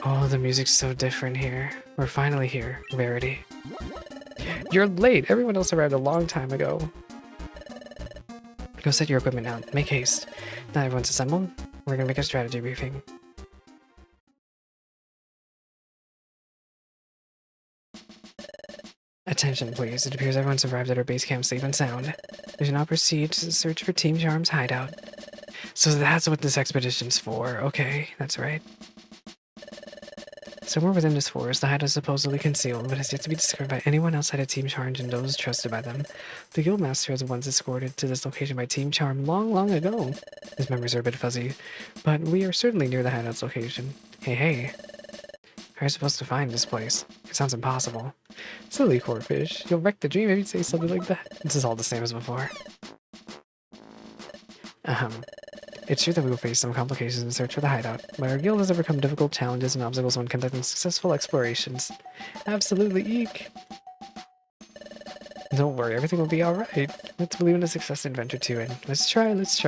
Oh, the music's so different here. We're finally here, Verity. You're late! Everyone else arrived a long time ago. Go set your equipment out. Make haste. Now everyone's assembled. We're gonna make a strategy briefing. Attention, please. It appears everyone's arrived at our base camp safe and sound. We should now proceed to the search for Team Charm's hideout. So that's what this expedition's for. Okay, that's right. Somewhere within this forest, the hideout is supposedly concealed, but has yet to be discovered by anyone outside of Team Charm and those trusted by them. The guildmaster was once escorted to this location by Team Charm long ago. His memories are a bit fuzzy, but we are certainly near the hideout's location. Hey. How are you supposed to find this place? It sounds impossible. Silly Corfish, you'll wreck the dream if you say something like that. This is all the same as before. It's true that we will face some complications in the search for the hideout, but our guild has overcome difficult challenges and obstacles when conducting successful explorations. Absolutely eek! Don't worry, everything will be alright. Let's believe in a success adventure too, and let's try. Let's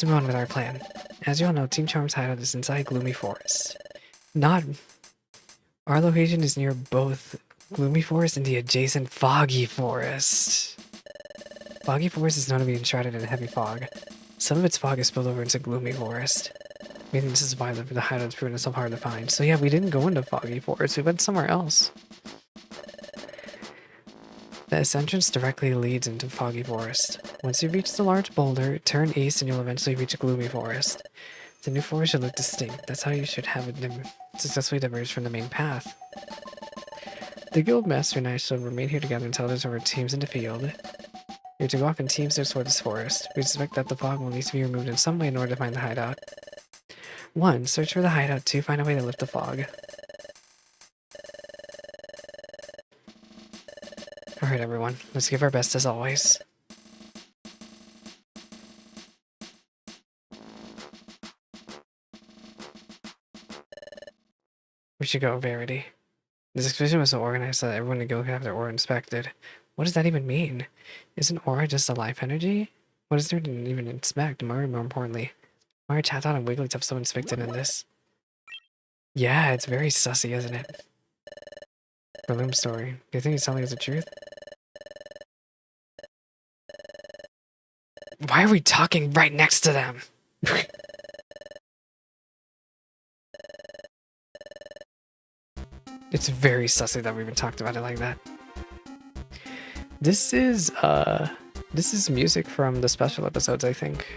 move on with our plan. As you all know, Team Charm's hideout is inside Gloomy Forest. Our location is near both Gloomy Forest and the adjacent Foggy Forest. Foggy Forest is known to be enshrouded in heavy fog. Some of its fog is spilled over into Gloomy Forest. We think this is why the hideout's proven so hard to find. So yeah, we didn't go into Foggy Forest, we went somewhere else. The entrance directly leads into Foggy Forest. Once you reach the large boulder, turn east and you'll eventually reach Gloomy Forest. The new forest should look distinct. That's how you should have it successfully diverge from the main path. The guildmaster and I shall remain here together until there's our teams in the field. You're to go off in teams toward this forest. We suspect that the fog will need to be removed in some way in order to find the hideout. 1. Search for the hideout. 2. Find a way to lift the fog. Alright everyone, let's give our best as always. We should go, Verity. This expedition was so organized that everyone would go have their aura inspected. What does that even mean? Isn't aura just a life energy? What is there to even inspect? More importantly, why are Chatot and Wigglytuff so inspected in this? Yeah, it's very sussy, isn't it? Breloom Story. Do you think he's telling us the truth? Why are we talking right next to them? It's very sussy that we even talked about it like that. This is music from the special episodes, I think.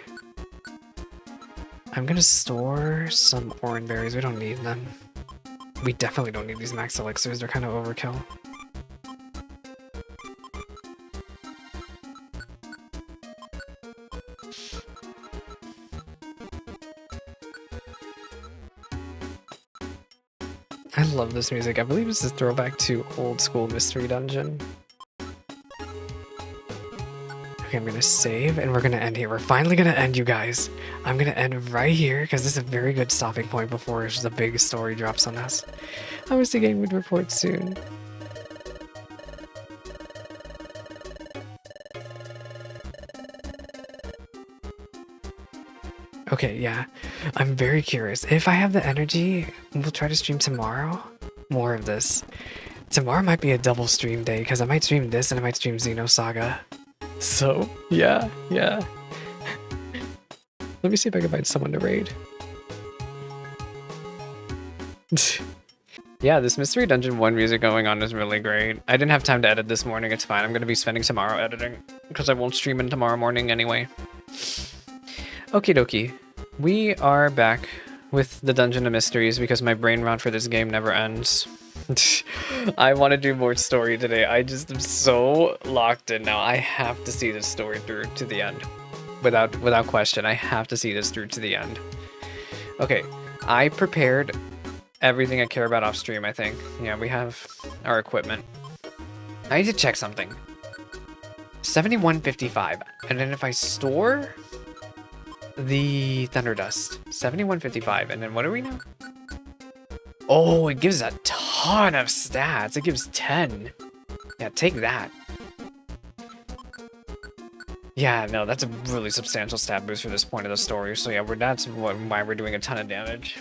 I'm gonna store some orange berries. We don't need them. We definitely don't need these max elixirs. They're kind of overkill. I love this music. I believe it's a throwback to old school Mystery Dungeon. Okay, I'm gonna save and we're gonna end here. We're finally gonna end, you guys. I'm gonna end right here because this is a very good stopping point before the big story drops on us. I wish the game would report soon. Okay, yeah. I'm very curious. If I have the energy, we'll try to stream tomorrow. More of this. Tomorrow might be a double stream day because I might stream this and I might stream Xenosaga. So, yeah. Let me see if I can find someone to raid. Yeah, this Mystery Dungeon 1 music going on is really great. I didn't have time to edit this morning, it's fine. I'm going to be spending tomorrow editing because I won't stream in tomorrow morning anyway. Okie dokie. We are back with the Dungeon of Mysteries because my brain rot for this game never ends. I want to do more story today. I just am so locked in now. I have to see this story through to the end. Without question, I have to see this through to the end. Okay, I prepared everything I care about off stream, I think. Yeah, we have our equipment. I need to check something. 7155. And then if I store the Thunder Dust, 7155, and then what are we now? Oh, it gives a ton of stats. It gives 10. Yeah, take that. Yeah, no, that's a really substantial stat boost for this point of the story. So yeah, that's why we're doing a ton of damage.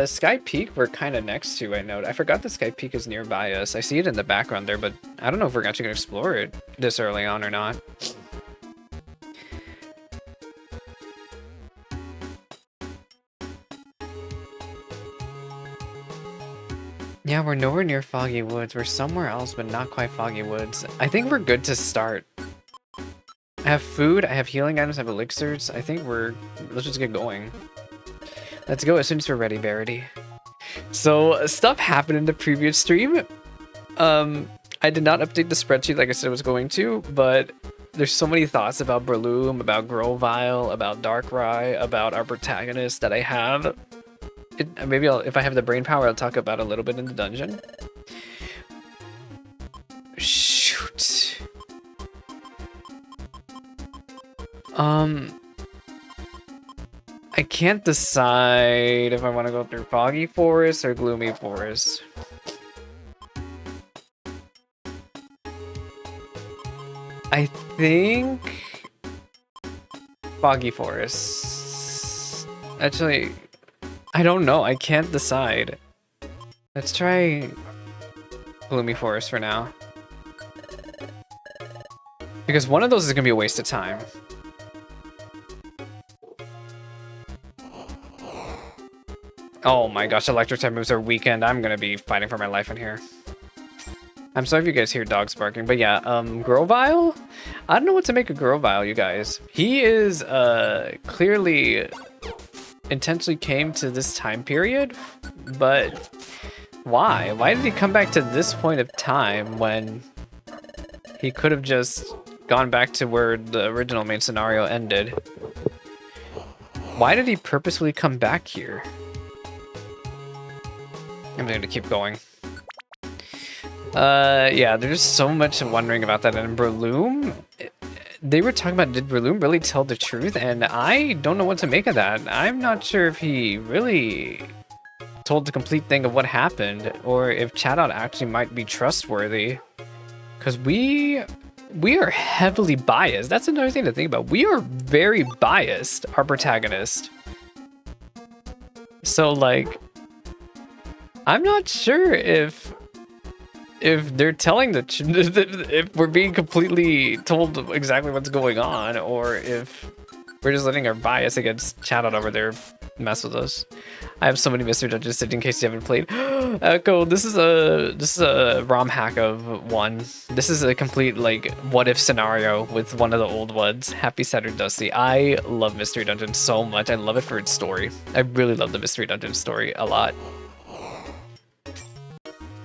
Sky Peak we're kind of next to, I know. I forgot that Sky Peak is nearby us. I see it in the background there, but I don't know if we're actually going to explore it this early on or not. Yeah, we're nowhere near Foggy Woods. We're somewhere else, but not quite Foggy Woods. I think we're good to start. I have food, I have healing items, I have elixirs. I think let's just get going. Let's go as soon as we're ready, Verity. So, stuff happened in the previous stream. I did not update the spreadsheet like I said I was going to, but there's so many thoughts about Breloom, about Grovyle, about Darkrai, about our protagonist that I have. Maybe if I have the brain power, I'll talk about a little bit in the dungeon. Shoot. I can't decide if I want to go through Foggy Forest or Gloomy Forest. I think Foggy Forest. Actually, I don't know. I can't decide. Let's try Gloomy Forest for now. Because one of those is going to be a waste of time. Oh my gosh, electric type moves are weakened. I'm going to be fighting for my life in here. I'm sorry if you guys hear dogs barking, but yeah, Grovyle? I don't know what to make of Grovyle, you guys. He is clearly intentionally came to this time period, but why? Why did he come back to this point of time when he could have just gone back to where the original main scenario ended? Why did he purposefully come back here? I'm going to keep going. Yeah, there's so much wondering about that. And Breloom, they were talking about, did Breloom really tell the truth? And I don't know what to make of that. I'm not sure if he really told the complete thing of what happened, or if Chatot actually might be trustworthy. Because we are heavily biased. That's another thing to think about. We are very biased, our protagonist. So, like, I'm not sure if they're telling the if we're being completely told exactly what's going on, or if we're just letting our bias against Chatot over there mess with us. I have so many mystery dungeons in case you haven't played. Echo, this is a ROM hack of one. This is a complete like what if scenario with one of the old ones. Happy Saturday Dusty. I love Mystery Dungeon so much. I love it for its story. I really love the Mystery Dungeon story a lot.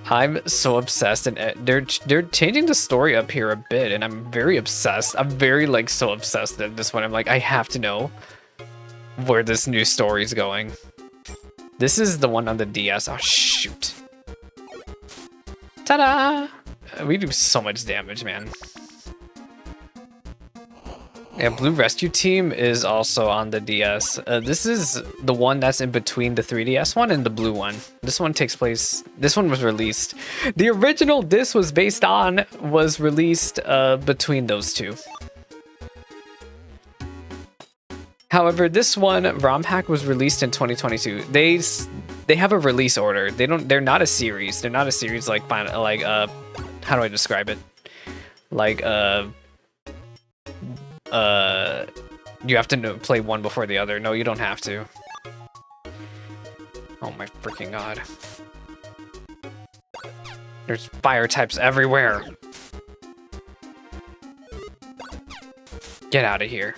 I'm so obsessed, and they're changing the story up here a bit, and I'm very obsessed. I'm very like so obsessed at this one. I'm like, I have to know where this new story is going. This is the one on the DS. Oh shoot! Ta-da! We do so much damage, man. Yeah, Blue Rescue Team is also on the DS. This is the one that's in between the 3DS one and the blue one. This one takes place. This one was released. The original this was based on was released between those two. However, this one, ROM Hack, was released in 2022. They have a release order. They're not a series. They're not a series like how do I describe it? Like you have to play one before the other. No, you don't have to. Oh my freaking god. There's fire types everywhere. Get out of here.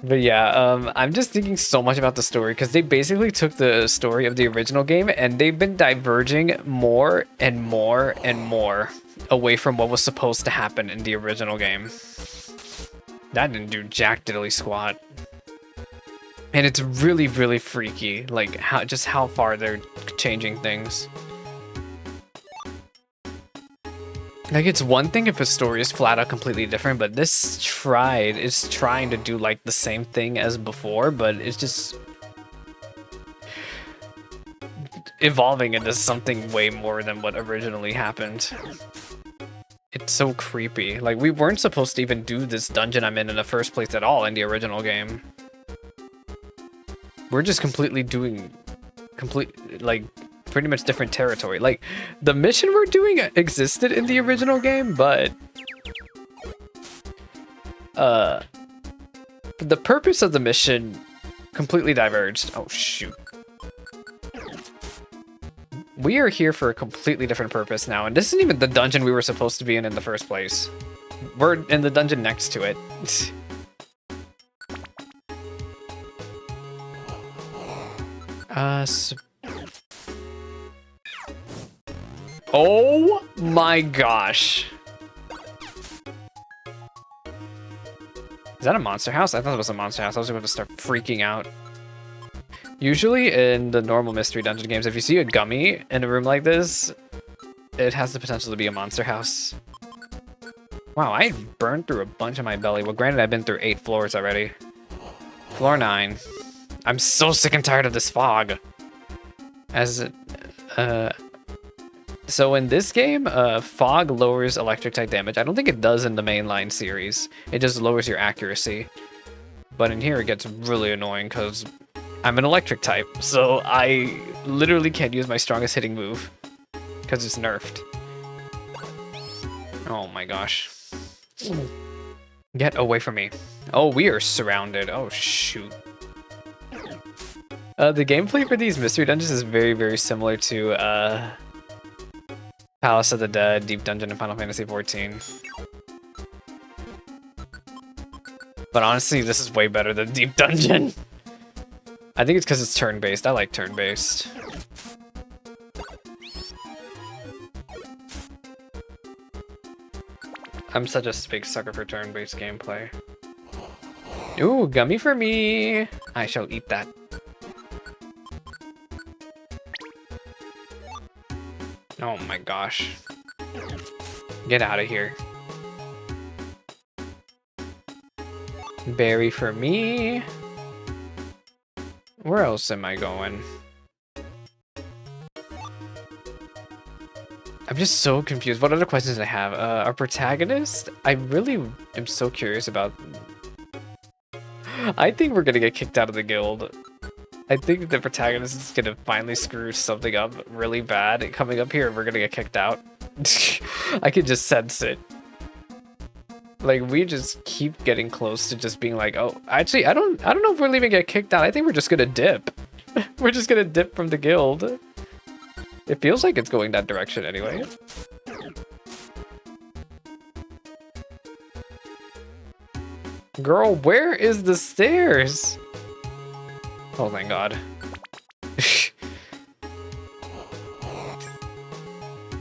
But yeah, I'm just thinking so much about the story because they basically took the story of the original game and they've been diverging more and more and more away from what was supposed to happen in the original game. That didn't do jack diddly squat. And it's really, really freaky, like how far they're changing things. Like, it's one thing if a story is flat out completely different, but this is trying to do like the same thing as before, but it's just evolving into something way more than what originally happened. It's so creepy. Like, we weren't supposed to even do this dungeon I'm in the first place at all in the original game. We're just completely doing pretty much different territory. Like, the mission we're doing existed in the original game, but the purpose of the mission completely diverged. Oh shoot. We are here for a completely different purpose now, and this isn't even the dungeon we were supposed to be in the first place. We're in the dungeon next to it. Oh my gosh. Is that a monster house? I thought it was a monster house. I was about to start freaking out. Usually in the normal mystery dungeon games, if you see a gummy in a room like this, it has the potential to be a monster house. Wow, I burned through a bunch of my belly. Well, granted, I've been through 8 floors already. Floor 9. I'm so sick and tired of this fog. So in this game, fog lowers electric type damage. I don't think it does in the mainline series. It just lowers your accuracy. But in here, it gets really annoying because I'm an electric type. So I literally can't use my strongest hitting move because it's nerfed. Oh my gosh. Get away from me. Oh, we are surrounded. Oh, shoot. The gameplay for these mystery dungeons is very, very similar to Palace of the Dead, Deep Dungeon, and Final Fantasy XIV. But honestly, this is way better than Deep Dungeon. I think it's because it's turn-based. I like turn-based. I'm such a big sucker for turn-based gameplay. Ooh, gummy for me! I shall eat that. Oh my gosh. Get out of here. Berry for me. Where else am I going? I'm just so confused. What other questions do I have? Our protagonist? I really am so curious about... I think we're gonna get kicked out of the guild. I think the protagonist is gonna finally screw something up really bad coming up here and we're gonna get kicked out. I can just sense it. Like, we just keep getting close to just being like, oh, actually, I don't know if we'll even get kicked out. I think we're just gonna dip. We're just gonna dip from the guild. It feels like it's going that direction anyway. Girl, where is the stairs? Oh, thank God.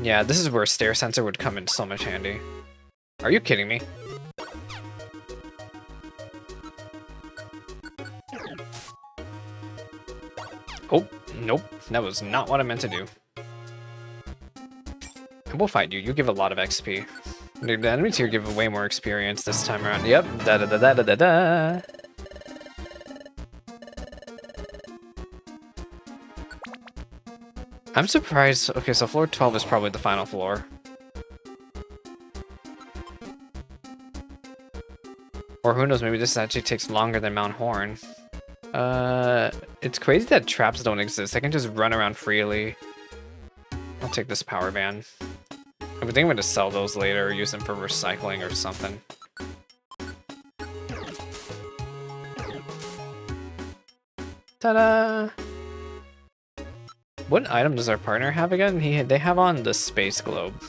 Yeah, this is where a stair sensor would come in so much handy. Are you kidding me? Oh, nope. That was not what I meant to do. We'll fight you. You give a lot of XP. Dude, the enemies here give way more experience this time around. Yep. Da da da da da da da. I'm surprised. Okay, so floor 12 is probably the final floor. Or who knows, maybe this actually takes longer than Mount Horn. It's crazy that traps don't exist. I can just run around freely. I'll take this power band. I think I'm going to sell those later or use them for recycling or something. Ta-da! What item does our partner have again? They have on the space globe.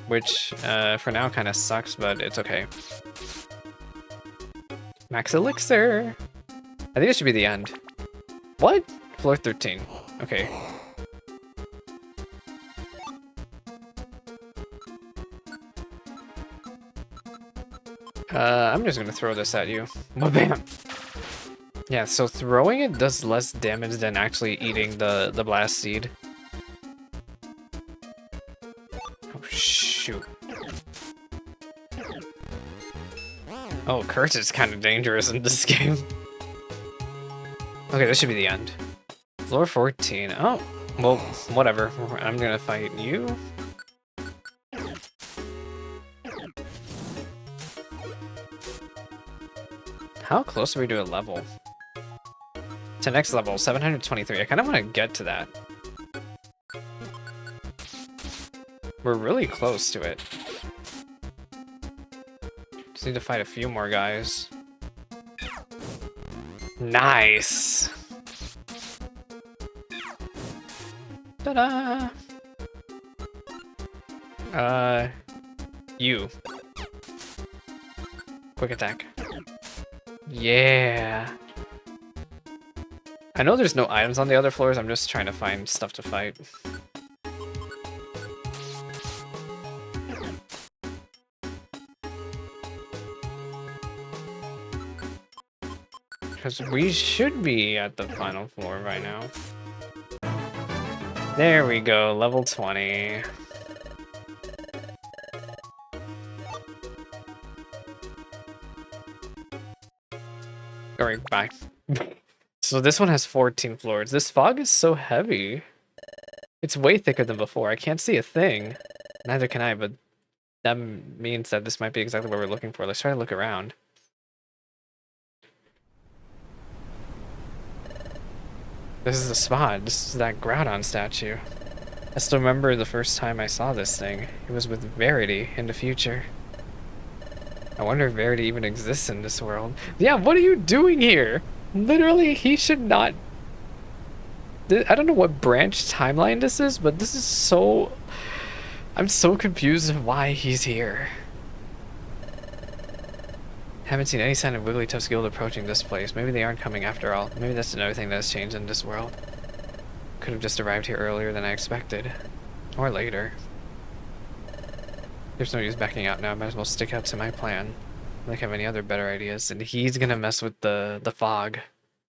Which, for now kind of sucks, but it's okay. Max Elixir! I think it should be the end. What? Floor 13. Okay. I'm just gonna throw this at you. Bam! Yeah, so throwing it does less damage than actually eating the blast seed. Oh, shoot. Oh, Curse is kind of dangerous in this game. Okay, this should be the end. Floor 14. Oh, well, whatever. I'm gonna fight you. How close are we to a level? To next level, 723. I kind of want to get to that. We're really close to it. Just need to fight a few more guys. Nice! Ta-da! You. Quick attack. Yeah! I know there's no items on the other floors, I'm just trying to find stuff to fight. Because we should be at the final floor right now. There we go, level 20. Alright, bye. So this one has 14 floors. This fog is so heavy. It's way thicker than before. I can't see a thing. Neither can I, but that means that this might be exactly what we're looking for. Let's try to look around. This is the spot. This is that Groudon statue. I still remember the first time I saw this thing. It was with Verity in the future. I wonder if Verity even exists in this world. Yeah, what are you doing here? Literally, he should not... I don't know what branch timeline this is, but this is so... I'm so confused of why he's here. Haven't seen any sign of Wigglytuff's guild approaching this place. Maybe they aren't coming after all. Maybe that's another thing that has changed in this world. Could have just arrived here earlier than I expected. Or later. There's no use backing out now. Might as well stick out to my plan. I don't have any other better ideas. And he's gonna mess with the fog.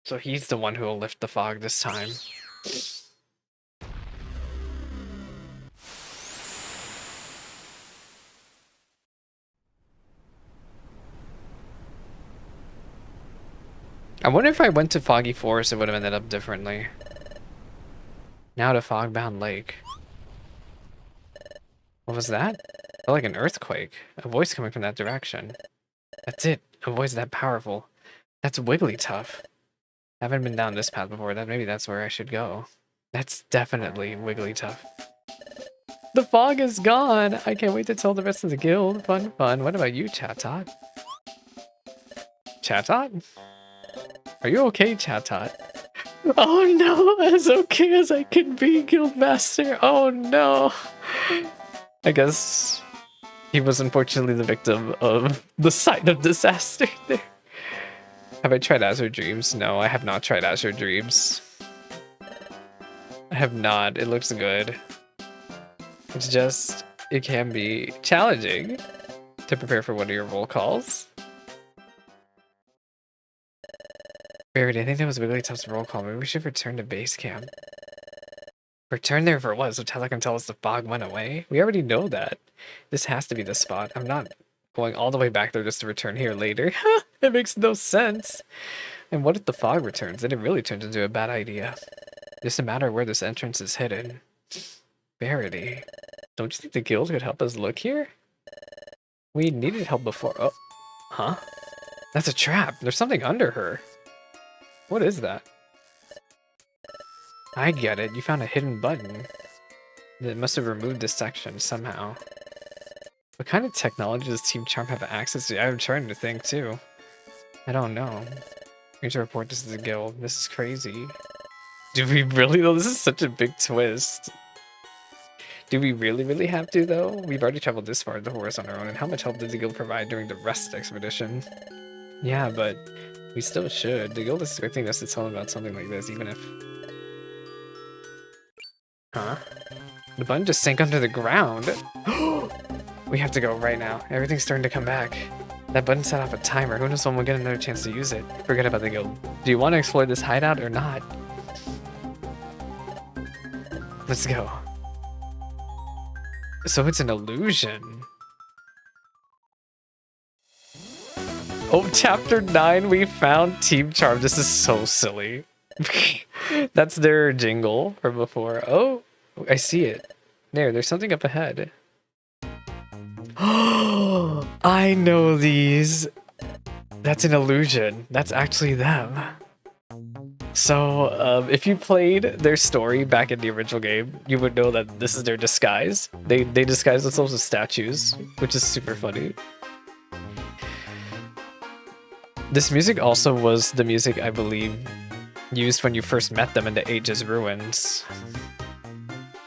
So he's the one who will lift the fog this time. I wonder if I went to Foggy Forest, it would have ended up differently. Now to Fogbound Lake. What was that? It felt like an earthquake. A voice coming from that direction. That's it. A voice that powerful. That's Wigglytuff. I haven't been down this path before. Maybe that's where I should go. That's definitely Wigglytuff. The fog is gone! I can't wait to tell the rest of the guild. Fun, fun. What about you, Chatot? Chatot? Are you okay, Chatot? Oh no, as okay as I can be, Guildmaster. Oh no. I guess he was unfortunately the victim of the sign of disaster there. Have I tried Azure Dreams? No, I have not tried Azure Dreams. I have not. It looks good. It's just, it can be challenging to prepare for one of your roll calls. Verity, I think that was Wigglytuff's roll call. Maybe we should return to base camp. Return there for what? So Tella can tell us the fog went away? We already know that. This has to be the spot. I'm not going all the way back there just to return here later. It makes no sense. And what if the fog returns? Then it really turns into a bad idea. Just a matter of where this entrance is hidden. Verity. Don't you think the guild could help us look here? We needed help before. Oh. Huh? That's a trap. There's something under her. What is that? I get it. You found a hidden button. It must have removed this section somehow. What kind of technology does Team Charm have access to? I'm trying to think too. I don't know. We need to report this to the guild. This is crazy. Do we really though? This is such a big twist. Do we really have to though? We've already traveled this far with the horse on our own, and how much help did the guild provide during the rest expedition? Yeah, but we still should. The guild is expecting us to tell them about something like this, even if... Huh? The button just sank under the ground. We have to go right now. Everything's starting to come back. That button set off a timer. Who knows when we'll get another chance to use it? Forget about the guild. Do you want to explore this hideout or not? Let's go. So it's an illusion. Oh, chapter 9, we found Team Charm. This is so silly. That's their jingle from before. Oh, I see it. There's something up ahead. Oh, I know these. That's an illusion. That's actually them. So, if you played their story back in the original game, you would know that this is their disguise. They disguise themselves as statues, which is super funny. This music also was the music, I believe, used when you first met them in the Ages Ruins.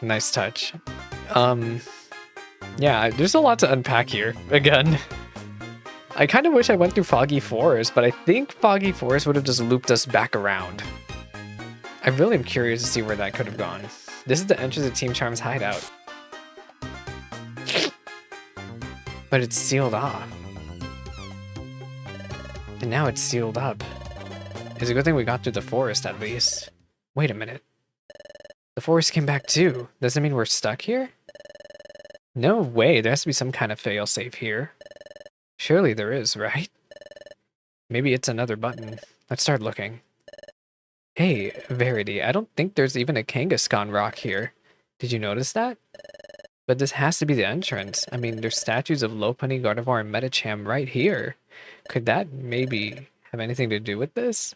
Nice touch. Yeah, there's a lot to unpack here, again. I kind of wish I went through Foggy Forest, but I think Foggy Forest would have just looped us back around. I really am curious to see where that could have gone. This is the entrance of Team Charm's hideout. But it's sealed off. And now it's sealed up. It's a good thing we got through the forest, at least. Wait a minute. The forest came back too. Does that mean we're stuck here? No way, there has to be some kind of failsafe here. Surely there is, right? Maybe it's another button. Let's start looking. Hey, Verity, I don't think there's even a Kangaskhan rock here. Did you notice that? But this has to be the entrance. I mean, there's statues of Lopunny, Gardevoir, and Metacham right here. Could that maybe have anything to do with this?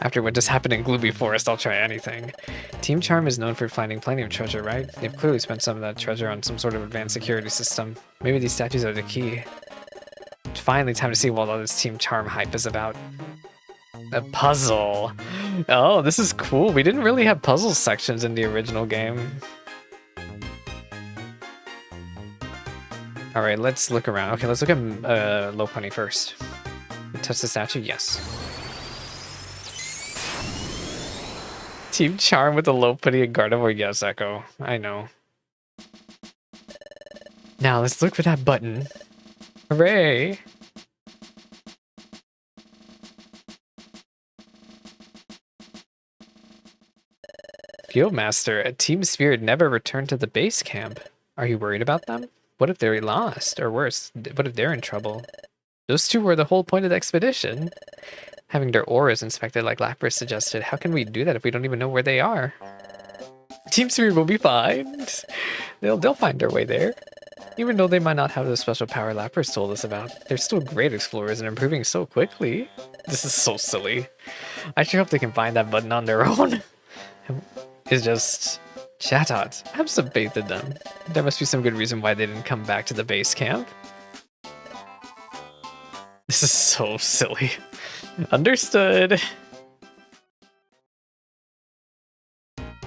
After what just happened in Gloomy Forest, I'll try anything. Team Charm is known for finding plenty of treasure, right? They've clearly spent some of that treasure on some sort of advanced security system. Maybe these statues are the key. It's finally time to see what all this Team Charm hype is about. A puzzle. Oh, this is cool. We didn't really have puzzle sections in the original game. Alright, let's look around. Okay, let's look at Lopunny first. Touch the statue? Yes. Team Charm with the Lopunny and Gardevoir? Yes, Echo. I know. Now, let's look for that button. Hooray! Fieldmaster, a Team Spirit never returned to the base camp. Are you worried about them? What if they're lost? Or worse, what if they're in trouble? Those two were the whole point of the expedition. Having their auras inspected like Lapras suggested. How can we do that if we don't even know where they are? Team Spirit will be fine. They'll find their way there. Even though they might not have the special power Lapras told us about, they're still great explorers and improving so quickly. This is so silly. I sure hope they can find that button on their own. It's just... Chatot, have some faith in them. There must be some good reason why they didn't come back to the base camp. This is so silly. Understood.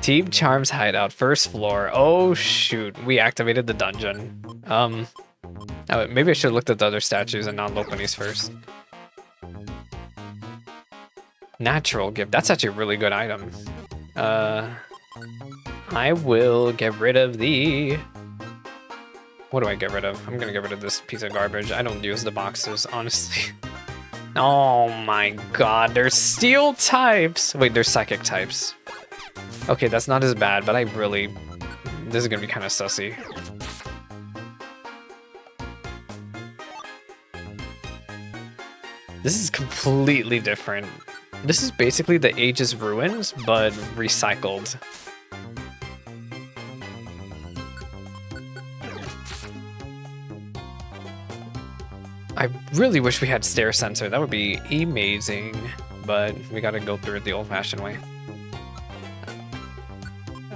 Team Charm's hideout, first floor. Oh shoot, we activated the dungeon. Maybe I should have looked at the other statues and not Lopunny's first. Natural gift, that's actually a really good item. I will get rid of the... What do I get rid of? I'm gonna get rid of this piece of garbage. I don't use the boxes, honestly. Oh my god, there's steel types! Wait, there's psychic types. Okay, that's not as bad, but this is gonna be kind of sussy. This is completely different. This is basically the Aegis Ruins, but recycled. I really wish we had stair sensor. That would be amazing, but we gotta go through it the old-fashioned way.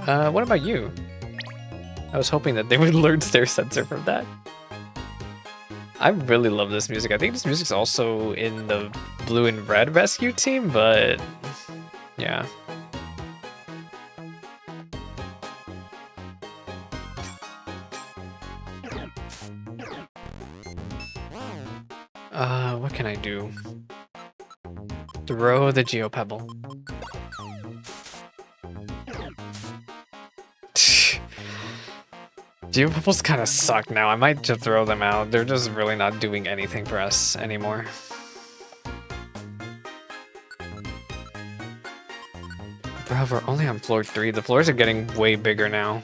What about you? I was hoping that they would learn stair sensor from that. I really love this music. I think this music's also in the blue and red rescue team, but yeah. What can I do? Throw the Geopebble. Geopebbles kind of suck now. I might just throw them out. They're just really not doing anything for us anymore. Bro, we're only on floor 3. The floors are getting way bigger now.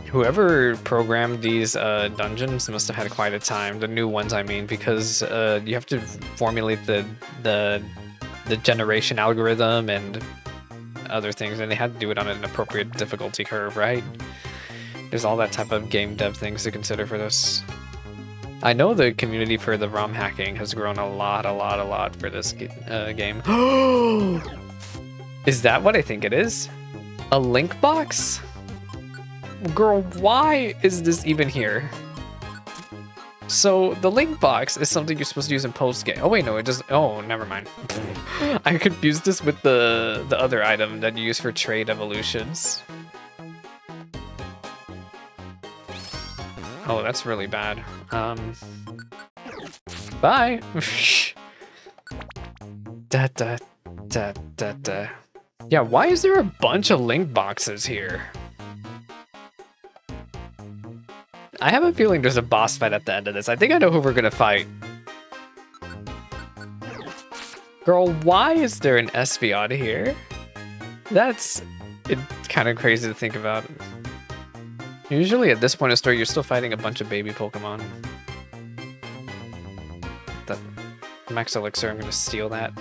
Whoever programmed these dungeons must have had quite a time. The new ones, I mean, because you have to formulate the generation algorithm and other things, and they had to do it on an appropriate difficulty curve, right? There's all that type of game dev things to consider for this. I know the community for the ROM hacking has grown a lot for this game. Is that what I think it is? A link box? Girl, why is this even here? So the link box is something you're supposed to use in post-game. Oh wait, no, it just, oh, never mind. I confused this with the other item that you use for trade evolutions. Oh, that's really bad. Bye. Yeah, why is there a bunch of link boxes here? I have a feeling there's a boss fight at the end of this. I think I know who we're gonna fight. Girl, why is there an Espeon here? That's kind of crazy to think about. Usually at this point in the story, you're still fighting a bunch of baby Pokemon. That Max Elixir, I'm gonna steal that.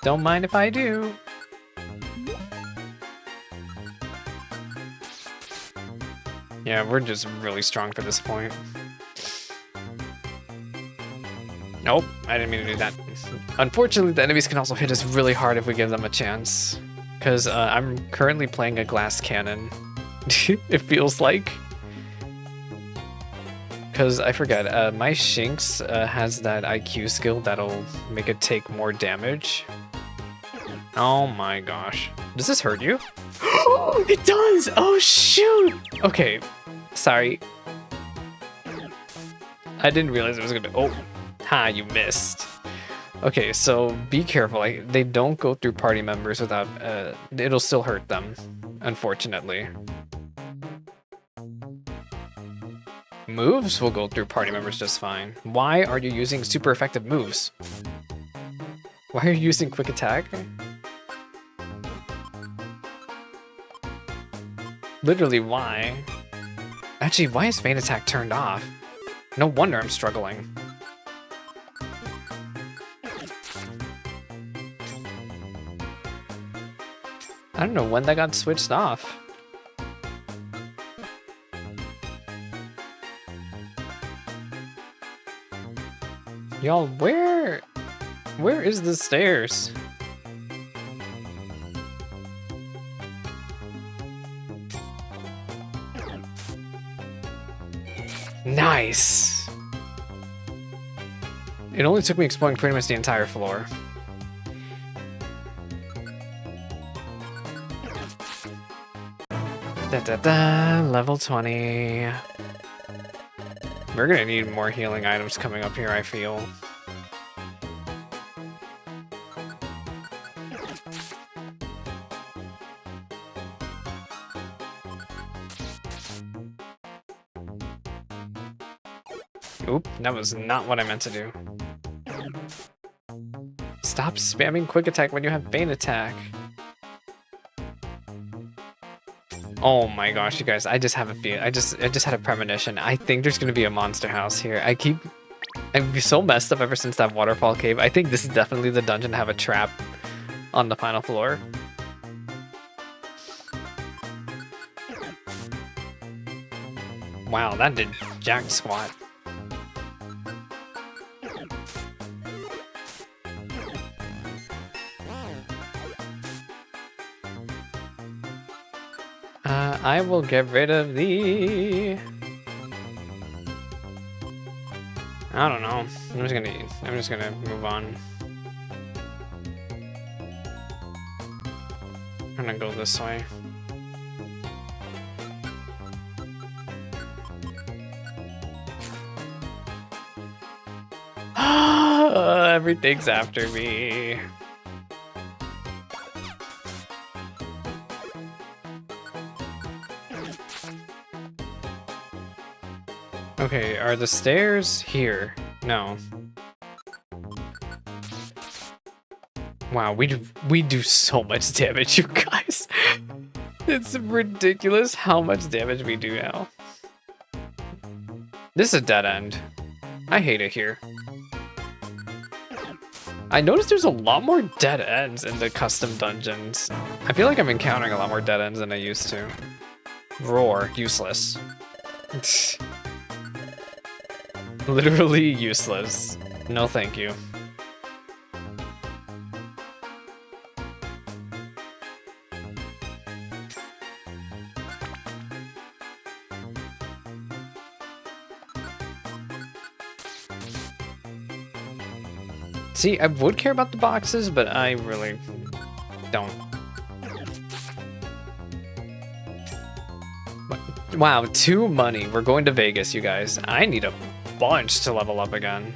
Don't mind if I do. Yeah, we're just really strong for this point. Nope, I didn't mean to do that. Unfortunately, the enemies can also hit us really hard if we give them a chance. Because I'm currently playing a glass cannon, it feels like. Because I forget, my Shinx has that IQ skill that'll make it take more damage. Oh my gosh. Does this hurt you? It does! Oh shoot! Okay, sorry. I didn't realize it was gonna be, oh, ha, you missed. Okay, so be careful. They don't go through party members without, it'll still hurt them, unfortunately. Moves will go through party members just fine. Why are you using super effective moves? Why are you using quick attack? Literally, why? Actually, why is Feint Attack turned off? No wonder I'm struggling. I don't know when that got switched off. Y'all, where is the stairs? Nice! It only took me exploring pretty much the entire floor. Level 20. We're gonna need more healing items coming up here, I feel. Oop, that was not what I meant to do. Stop spamming quick attack when you have feint attack. Oh my gosh, you guys, I just have a feel. I just had a premonition. I think there's gonna be a monster house here. I've so messed up ever since that waterfall cave. I think this is definitely the dungeon to have a trap on the final floor. Wow, that did jack squat. I will get rid of the... I don't know. I'm just gonna move on. I'm gonna go this way. Everything's after me. Okay, are the stairs here? No. Wow, we do so much damage, you guys. It's ridiculous how much damage we do now. This is a dead end. I hate it here. I noticed there's a lot more dead ends in the custom dungeons. I feel like I'm encountering a lot more dead ends than I used to. Roar, useless. Literally useless. No thank you. See, I would care about the boxes, but I really don't. Wow, 2 money. We're going to Vegas, you guys. I need a bunch to level up again.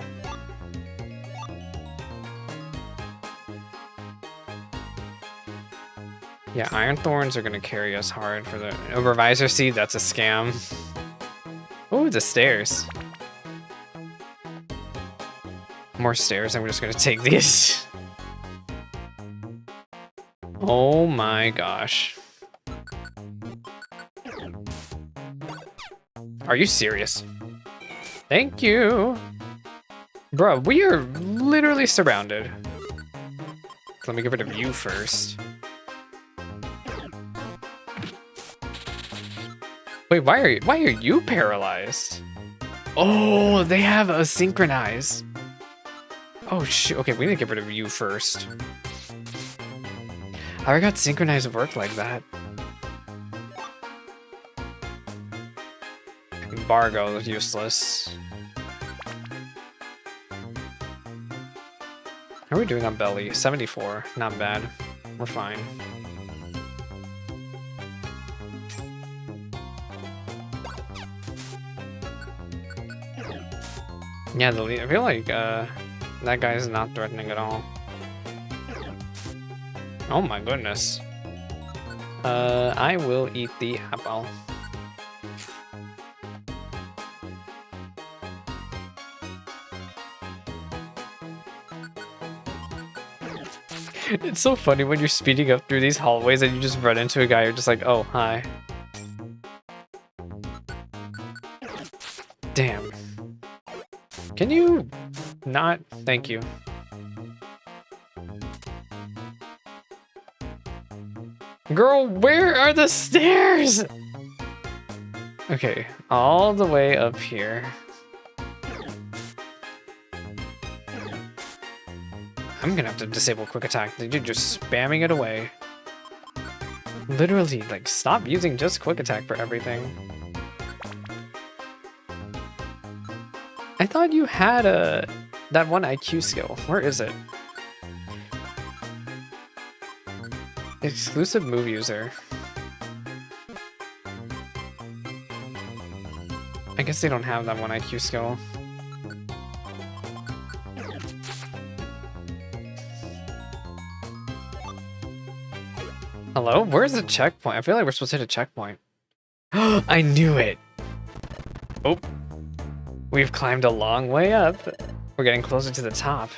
Yeah, Iron Thorns are gonna carry us hard for the Revisor Seed. That's a scam. Oh, the stairs. More stairs, and we're just gonna take these. Oh my gosh. Are you serious? Thank you. Bro, we are literally surrounded. Let me get rid of you first. Wait, why are you paralyzed? Oh, they have a synchronize. Oh shoot, okay, we need to get rid of you first. I forgot synchronize worked like that. Embargo is useless. How are we doing on belly? 74, not bad. We're fine. Yeah, I feel like that guy's not threatening at all. Oh my goodness. I will eat the apple. It's so funny when you're speeding up through these hallways and you just run into a guy, you're just like, oh, hi. Damn. Can you not? Thank you. Girl, where are the stairs? Okay, all the way up here. I'm gonna have to disable quick attack. You're just spamming it away. Literally, like, stop using just quick attack for everything. I thought you had that one IQ skill. Where is it? Exclusive move user. I guess they don't have that one IQ skill. Hello? Where's the checkpoint? I feel like we're supposed to hit a checkpoint. I knew it! Oh. We've climbed a long way up. We're getting closer to the top.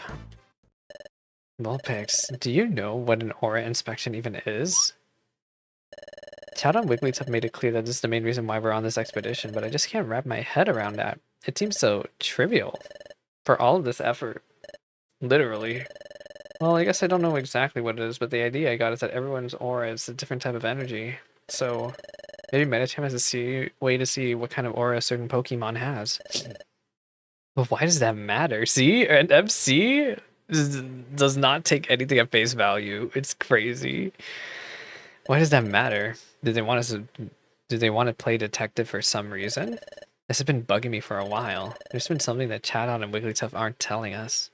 Vulpix, do you know what an aura inspection even is? Chat on Wigglytuff made it clear that this is the main reason why we're on this expedition, but I just can't wrap my head around that. It seems so trivial for all of this effort. Literally. Well, I guess I don't know exactly what it is, but the idea I got is that everyone's aura is a different type of energy. So maybe Medicham has a way to see what kind of aura a certain Pokemon has. But why does that matter? See? And MC does not take anything at face value. It's crazy. Why does that matter? Did they want us to, do they want to play detective for some reason? This has been bugging me for a while. There's been something that Chatot and Wigglytuff aren't telling us.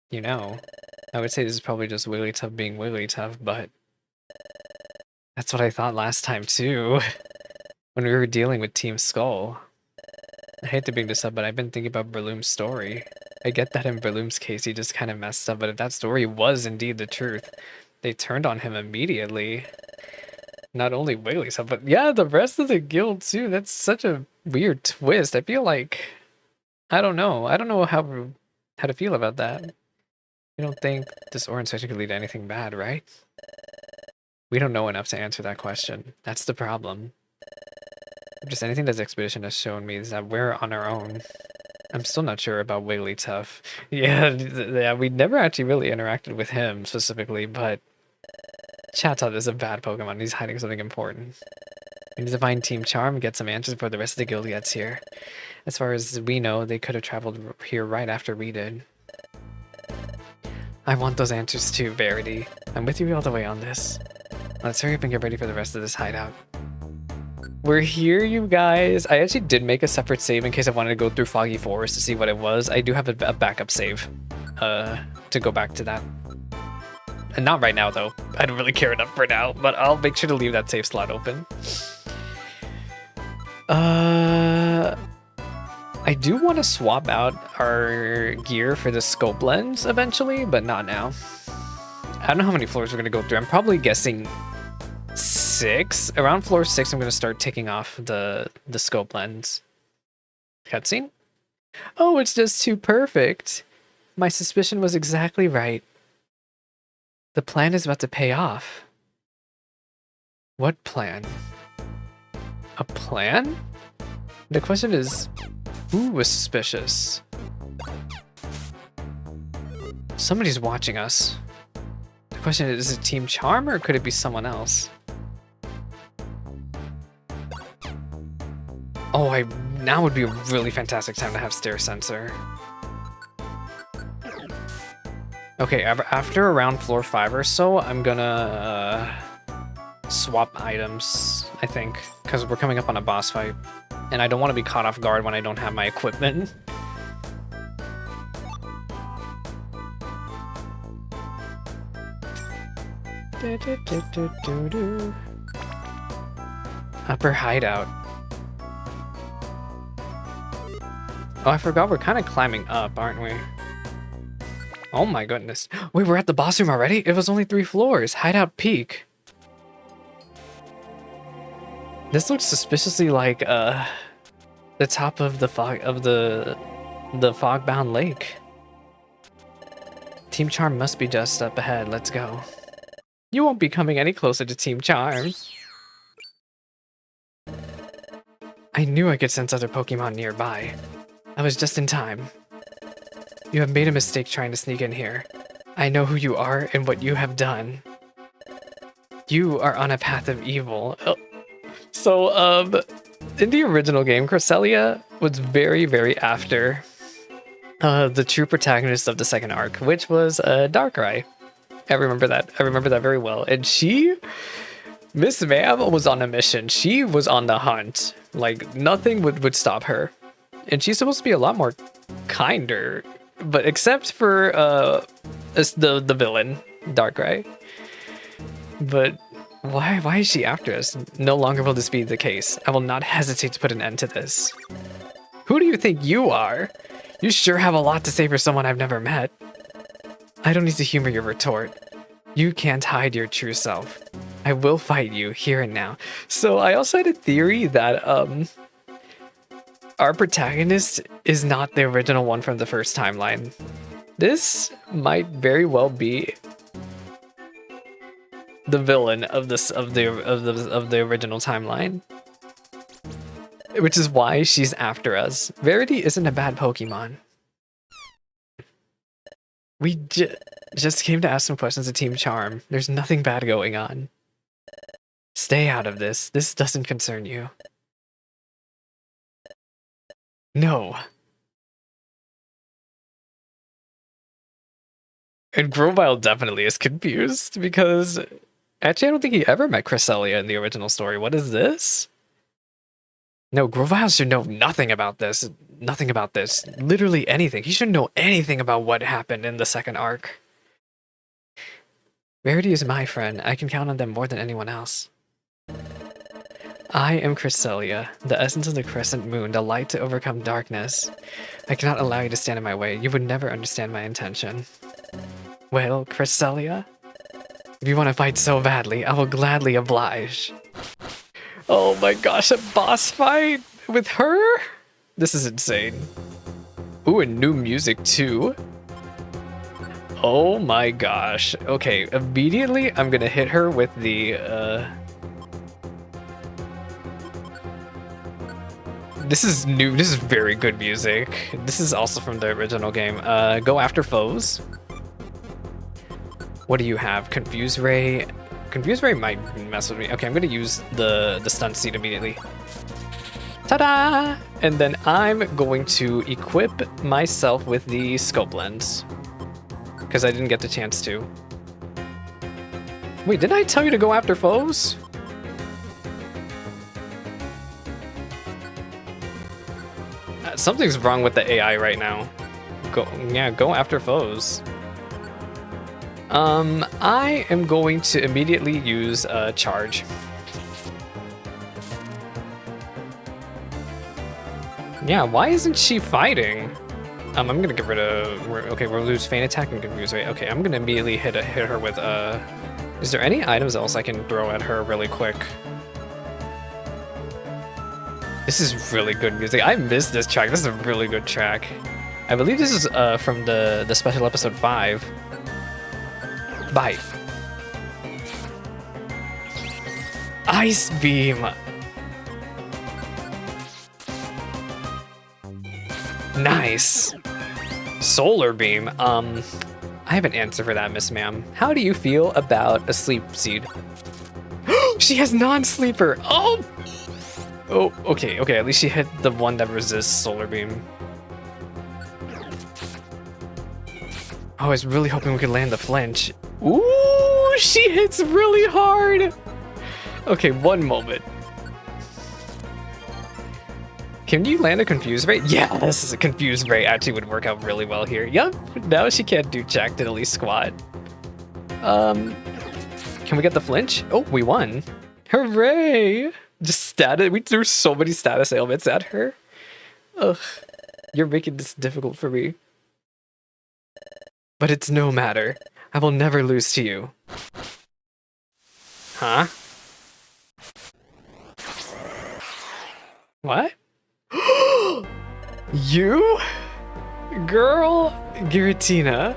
You know, I would say this is probably just Wigglytuff being Wigglytuff, but that's what I thought last time too, when we were dealing with Team Skull. I hate to bring this up, but I've been thinking about Breloom's story. I get that in Breloom's case he just kind of messed up, but if that story was indeed the truth, they turned on him immediately. Not only Wigglytuff, but yeah, the rest of the guild too. That's such a weird twist. I feel like, I don't know how to feel about that. You don't think this aura inspection could lead to anything bad, right? We don't know enough to answer that question. That's the problem. Just anything this expedition has shown me is that we're on our own. I'm still not sure about Wigglytuff. Yeah, we never actually really interacted with him specifically, but Chatot is a bad Pokemon. He's hiding something important. We need to find Team Charm and get some answers before the rest of the guild gets here. As far as we know, they could have traveled here right after we did. I want those answers too, Verity. I'm with you all the way on this. Let's hurry up and get ready for the rest of this hideout. We're here, you guys. I actually did make a separate save in case I wanted to go through Foggy Forest to see what it was. I do have a backup save to go back to that. And not right now, though. I don't really care enough for now, but I'll make sure to leave that save slot open. I do want to swap out our gear for the scope lens eventually, but not now. I don't know how many floors we're going to go through. I'm probably guessing 6. Around floor 6, I'm going to start taking off the scope lens. Cutscene? Oh, it's just too perfect. My suspicion was exactly right. The plan is about to pay off. What plan? A plan? The question is, who was suspicious? Somebody's watching us. The question is it Team Charm or could it be someone else? Oh, now would be a really fantastic time to have Stare Sensor. Okay, after around floor 5 or so, I'm gonna swap items, I think, because we're coming up on a boss fight. And I don't want to be caught off guard when I don't have my equipment. Upper Hideout. Oh, I forgot we're kind of climbing up, aren't we? Oh my goodness. Wait, we're at the boss room already? It was only 3 floors. Hideout Peak. This looks suspiciously like the top of the fog-bound lake. Team Charm must be just up ahead. Let's go. You won't be coming any closer to Team Charm. I knew I could sense other Pokemon nearby. I was just in time. You have made a mistake trying to sneak in here. I know who you are and what you have done. You are on a path of evil. Oh. So, in the original game, Cresselia was very, very after the true protagonist of the second arc, which was Darkrai. I remember that. I remember that very well. And Miss Ma'am was on a mission. She was on the hunt. Like, nothing would stop her. And she's supposed to be a lot more kinder, but except for the villain, Darkrai. But why is she after us? No longer will this be the case. I will not hesitate to put an end to this. Who do you think you are? You sure have a lot to say for someone I've never met. I don't need to humor your retort. You can't hide your true self. I will fight you here and now. So I also had a theory that our protagonist is not the original one from the first timeline. This might very well be the villain of the original timeline, which is why she's after us. Verity isn't a bad Pokemon. We just came to ask some questions of Team Charm. There's nothing bad going on. Stay out of this. This doesn't concern you. No. And Grovyle definitely is confused because actually I don't think he ever met Cresselia in the original story. What is this? No, Grovyle should know nothing about this. Nothing about this. Literally anything. He shouldn't know anything about what happened in the second arc. Verity is my friend. I can count on them more than anyone else. I am Cresselia, the essence of the crescent moon, the light to overcome darkness. I cannot allow you to stand in my way. You would never understand my intention. Well, Cresselia, if you want to fight so badly, I will gladly oblige. Oh my gosh, a boss fight with her? This is insane. Ooh, and new music too. Oh my gosh. Okay, immediately I'm gonna hit her with the, This is new, this is very good music. This is also from the original game. Go after foes. What do you have? Confuse Ray. Confuse Ray might mess with me. Okay, I'm gonna use the stun seed immediately. Ta-da! And then I'm going to equip myself with the scope lens. Because I didn't get the chance to. Wait, didn't I tell you to go after foes? Something's wrong with the AI right now. Go after foes. I am going to immediately use a charge. Yeah, why isn't she fighting? I'm gonna get rid of. Okay, we'll lose Feint Attack and Confuse Ray. Okay, I'm gonna immediately hit her with Is there any items else I can throw at her really quick? This is really good music. I missed this track. This is a really good track. I believe this is from the special episode 5. Bite. Ice Beam. Nice. Solar Beam. I have an answer for that, Miss Ma'am. How do you feel about a Sleep Seed? She has non-sleeper. Oh! Oh, okay, okay. At least she hit the one that resists Solar Beam. Oh, I was really hoping we could land the flinch. Ooh, she hits really hard. Okay, one moment. Can you land a Confuse Ray? Yes, a Confuse Ray actually would work out really well here. Yup, now she can't do jack diddly squat. Can we get the flinch? Oh, we won. Hooray! Just status. We threw so many status ailments at her. Ugh, you're making this difficult for me. But it's no matter. I will never lose to you. Huh? What? You? Girl, Giratina,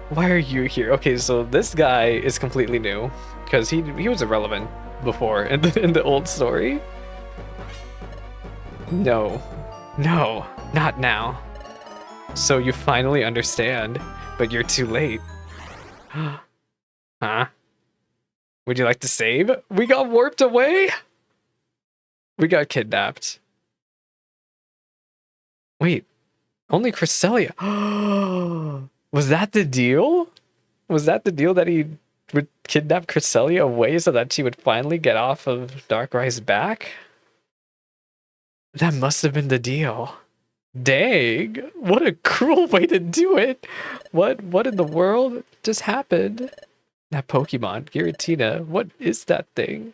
why are you here? Okay, so this guy is completely new because he was irrelevant before in the old story. No, not now. So you finally understand, but you're too late. Huh? Would you like to save? We got warped away? We got kidnapped. Wait, only Cresselia. Was that the deal? Was that the deal that he would kidnap Cresselia away so that she would finally get off of Darkrai's back? That must have been the deal. Dang, what a cruel way to do it. What in the world just happened? That Pokemon, Giratina, what is that thing?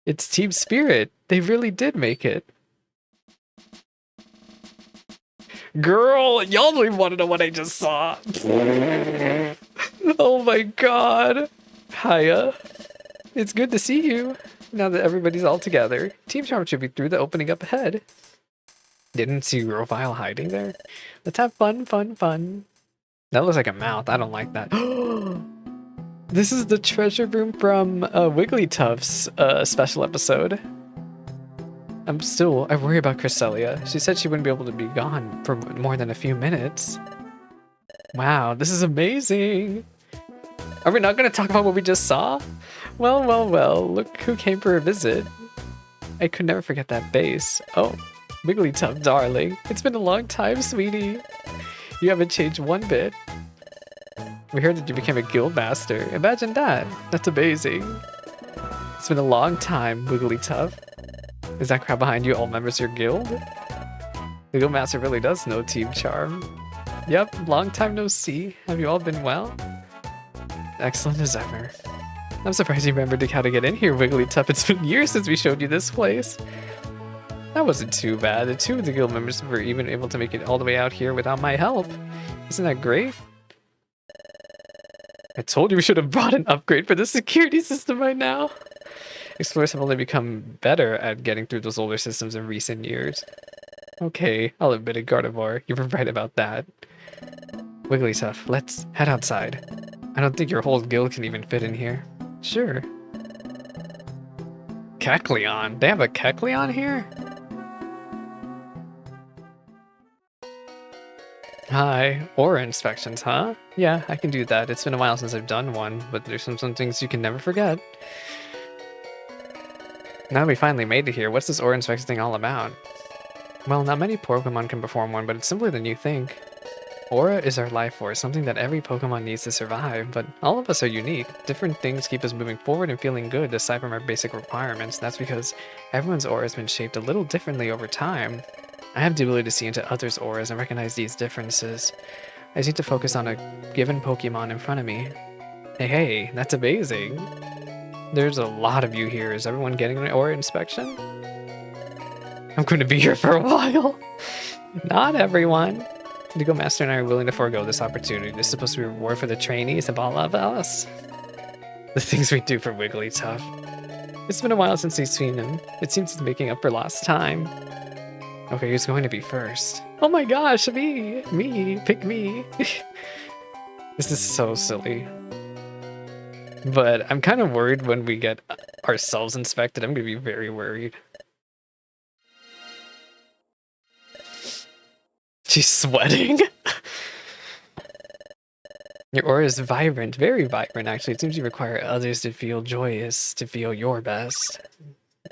It's Team Spirit. They really did make it. Girl, y'all don't even want to know what I just saw. Oh my god. Hiya. It's good to see you. Now that everybody's all together. Team Charm should be through the opening up ahead. Didn't see Grovile hiding there? Let's have fun, fun, fun. That looks like a mouth. I don't like that. This is the treasure room from Wigglytuff's special episode. I worry about Cresselia. She said she wouldn't be able to be gone for more than a few minutes. Wow, this is amazing. Are we not going to talk about what we just saw? Well, well, well, look who came for a visit. I could never forget that base. Oh, Wigglytuff, darling. It's been a long time, sweetie. You haven't changed one bit. We heard that you became a guild master. Imagine that. That's amazing. It's been a long time, Wigglytuff. Is that crowd behind you all members of your guild? The guild master really does know Team Charm. Yep, long time no see. Have you all been well? Excellent as ever. I'm surprised you remembered how to get in here, Wigglytuff. It's been years since we showed you this place. That wasn't too bad. The two of the guild members were even able to make it all the way out here without my help. Isn't that great? I told you we should have brought an upgrade for the security system by now. Explorers have only become better at getting through those older systems in recent years. Okay, I'll admit it, Gardevoir. You were right about that. Wigglytuff, let's head outside. I don't think your whole guild can even fit in here. Sure. Kecleon? They have a Kecleon here? Hi. Aura inspections, huh? Yeah, I can do that. It's been a while since I've done one, but there's some things you can never forget. Now we finally made it here, what's this aura inspection thing all about? Well, not many Pokemon can perform one, but it's simpler than you think. Aura is our life force, something that every Pokemon needs to survive, but all of us are unique. Different things keep us moving forward and feeling good aside from our basic requirements. That's because everyone's aura has been shaped a little differently over time. I have the ability to see into others' auras and recognize these differences. I just need to focus on a given Pokemon in front of me. Hey, that's amazing. There's a lot of you here. Is everyone getting an aura inspection? I'm going to be here for a while. Not everyone. The Guild Master and I are willing to forego this opportunity. This is supposed to be a reward for the trainees of all of us. The things we do for Wigglytuff. It's been a while since we've seen him. It seems he's making up for lost time. Okay, who's going to be first? Oh my gosh, me! Pick me! This is so silly. But I'm kind of worried when we get ourselves inspected. I'm going to be very worried. She's sweating. Your aura is vibrant, very vibrant actually. It seems you require others to feel joyous, to feel your best.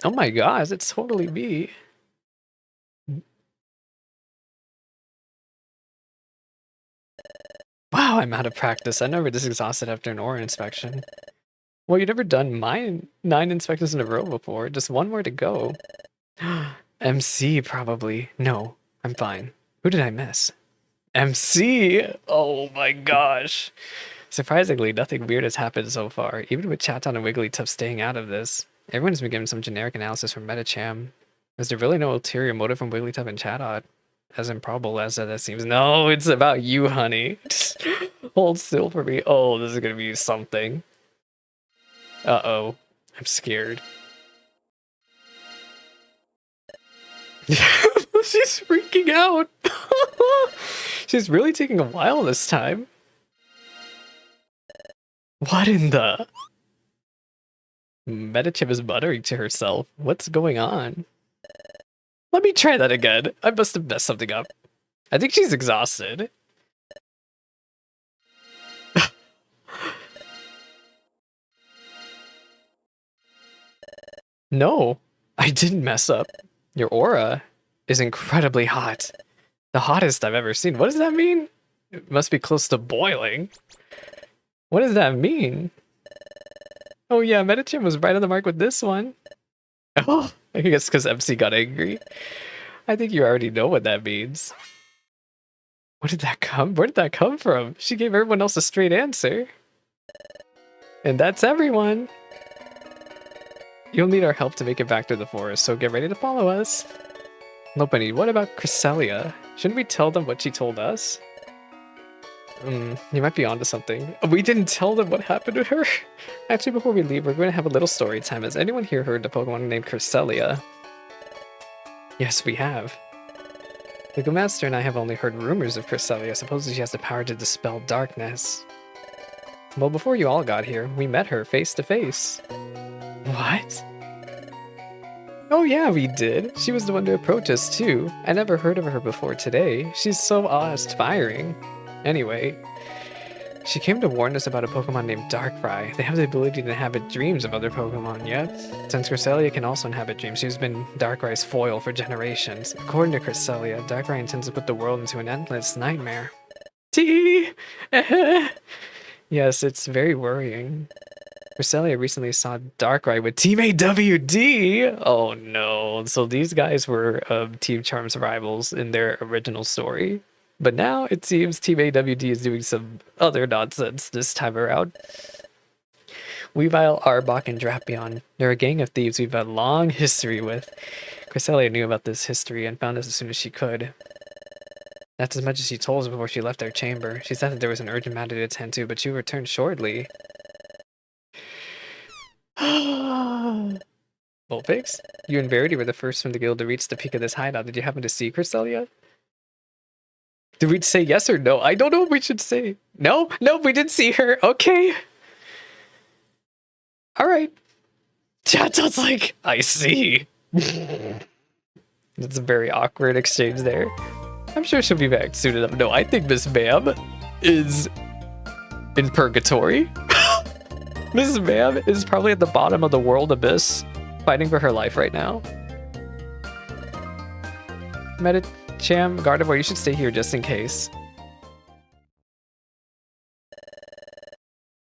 Oh my gosh, it's totally me. Wow, I'm out of practice. I'm never this exhausted after an aura inspection. Well, you've never done 9 inspections in a row before. Just one more to go. MC, probably. No, I'm fine. Who did I miss? MC! Oh my gosh. Surprisingly, nothing weird has happened so far, even with Chatot and Wigglytuff staying out of this. Everyone's been given some generic analysis from Metacham. Is there really no ulterior motive from Wigglytuff and Chatot? As improbable as that seems. No, it's about you, honey. Just hold still for me. Oh, this is gonna be something. Uh-oh. I'm scared. She's freaking out. She's really taking a while this time. What in the... Metachim is muttering to herself. What's going on? Let me try that again. I must have messed something up. I think she's exhausted. No, I didn't mess up. Your aura is incredibly hot. The hottest I've ever seen. What does that mean? It must be close to boiling. What does that mean? Oh yeah, Metachim was right on the mark with this one. Oh, I guess because MC got angry. I think you already know what that means. What did that come? Where did that come from? She gave everyone else a straight answer. And that's everyone. You'll need our help to make it back to the forest, so get ready to follow us. Lopunny, what about Cresselia? Shouldn't we tell them what she told us? You might be onto something. We didn't tell them what happened to her. Actually, before we leave, we're going to have a little story time. Has anyone here heard the Pokemon named Cresselia? Yes, we have. The Go Master and I have only heard rumors of Cresselia. Supposedly she has the power to dispel darkness. Well, before you all got here, we met her face to face. What? Oh yeah, we did. She was the one to approach us too. I never heard of her before today. She's so awe-inspiring. Anyway, she came to warn us about a Pokemon named Darkrai. They have the ability to inhabit dreams of other Pokemon, yet since Cresselia can also inhabit dreams, she's been Darkrai's foil for generations. According to Cresselia, Darkrai intends to put the world into an endless nightmare. T. Yes, it's very worrying. Cresselia recently saw Darkrai with Team AWD! Oh no, so these guys were Team Charm's rivals in their original story. But now it seems Team AWD is doing some other nonsense this time around. Weavile, Arbok, and Drapion. They're a gang of thieves we've had a long history with. Cresselia knew about this history and found us as soon as she could. That's as much as she told us before she left our chamber. She said that there was an urgent matter to attend to, but she returned shortly. Vulpix, you and Verity were the first from the guild to reach the peak of this hideout. Did you happen to see Cresselia? Did we say yes or no? I don't know what we should say. No, we didn't see her. Okay. All right. Chat sounds like, I see. That's a very awkward exchange there. I'm sure she'll be back soon enough. No, I think Miss Ma'am is in purgatory. Miss Ma'am is probably at the bottom of the world abyss, fighting for her life right now. Medicham, Gardevoir, you should stay here just in case.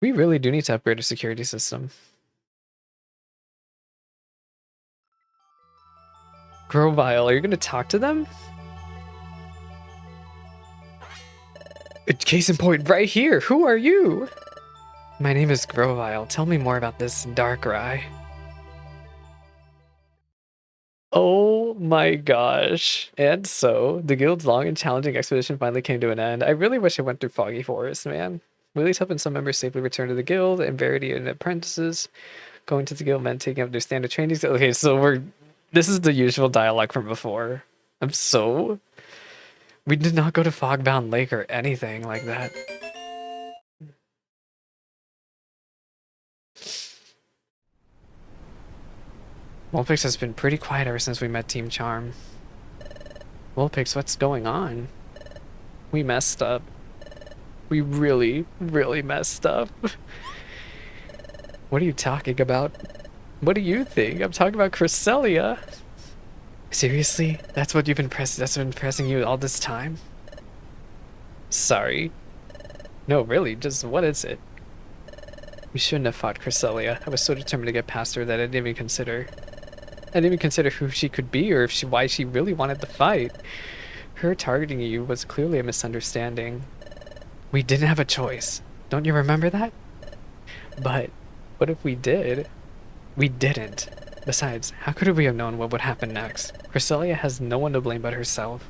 We really do need to upgrade our security system. Grovyle, are you going to talk to them? Case in point, right here. Who are you? My name is Grovyle. Tell me more about this Darkrai. Oh my gosh. And so, the guild's long and challenging expedition finally came to an end. I really wish I went through Foggy Forest, man. Willie's helping some members safely return to the guild, and Verity and apprentices going to the guild meant taking up their standard trainings. Okay, so this is the usual dialogue from before. We did not go to Fogbound Lake or anything like that. Vulpix has been pretty quiet ever since we met Team Charm. Vulpix, what's going on? We messed up. We really, really messed up. What are you talking about? What do you think? I'm talking about Cresselia. Seriously? That's what you've been pressing you all this time? Sorry. No, really, just what is it? We shouldn't have fought Cresselia. I was so determined to get past her that I didn't even consider who she could be or why she really wanted the fight. Her targeting you was clearly a misunderstanding. We didn't have a choice. Don't you remember that? But what if we did? We didn't. Besides, how could we have known what would happen next? Cresselia has no one to blame but herself.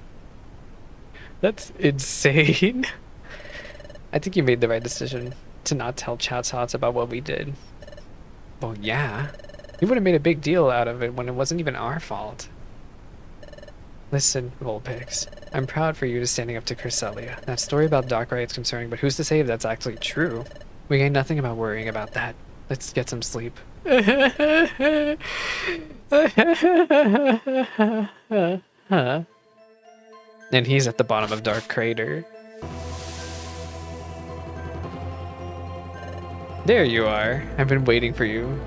That's insane. I think you made the right decision to not tell Chat's Hots about what we did. Well, yeah. You would have made a big deal out of it when it wasn't even our fault. Listen, Vulpix. I'm proud for you to standing up to Cresselia. That story about Darkrai is concerning, but who's to say if that's actually true? We gain nothing about worrying about that. Let's get some sleep. And he's at the bottom of Dark Crater. There you are. I've been waiting for you.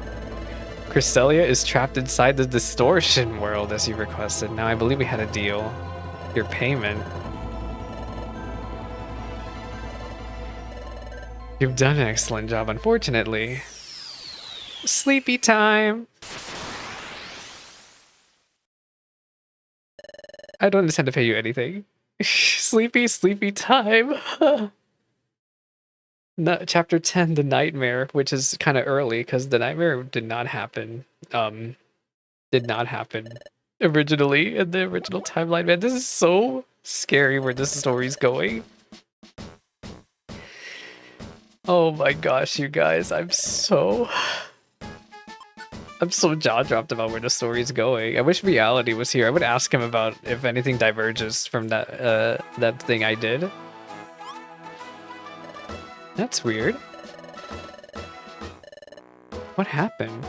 Cresselia is trapped inside the distortion world as you requested. Now I believe we had a deal. Your payment. You've done an excellent job, unfortunately. Sleepy time. I don't intend to pay you anything. Sleepy time. No, chapter 10, the nightmare, which is kind of early because the nightmare did not happen. Originally in the original timeline. Man, this is so scary where this story's going. Oh my gosh, you guys, I'm so I'm so jaw-dropped about where the story's going. I wish Reality was here. I would ask him about if anything diverges from that thing I did. That's weird. What happened?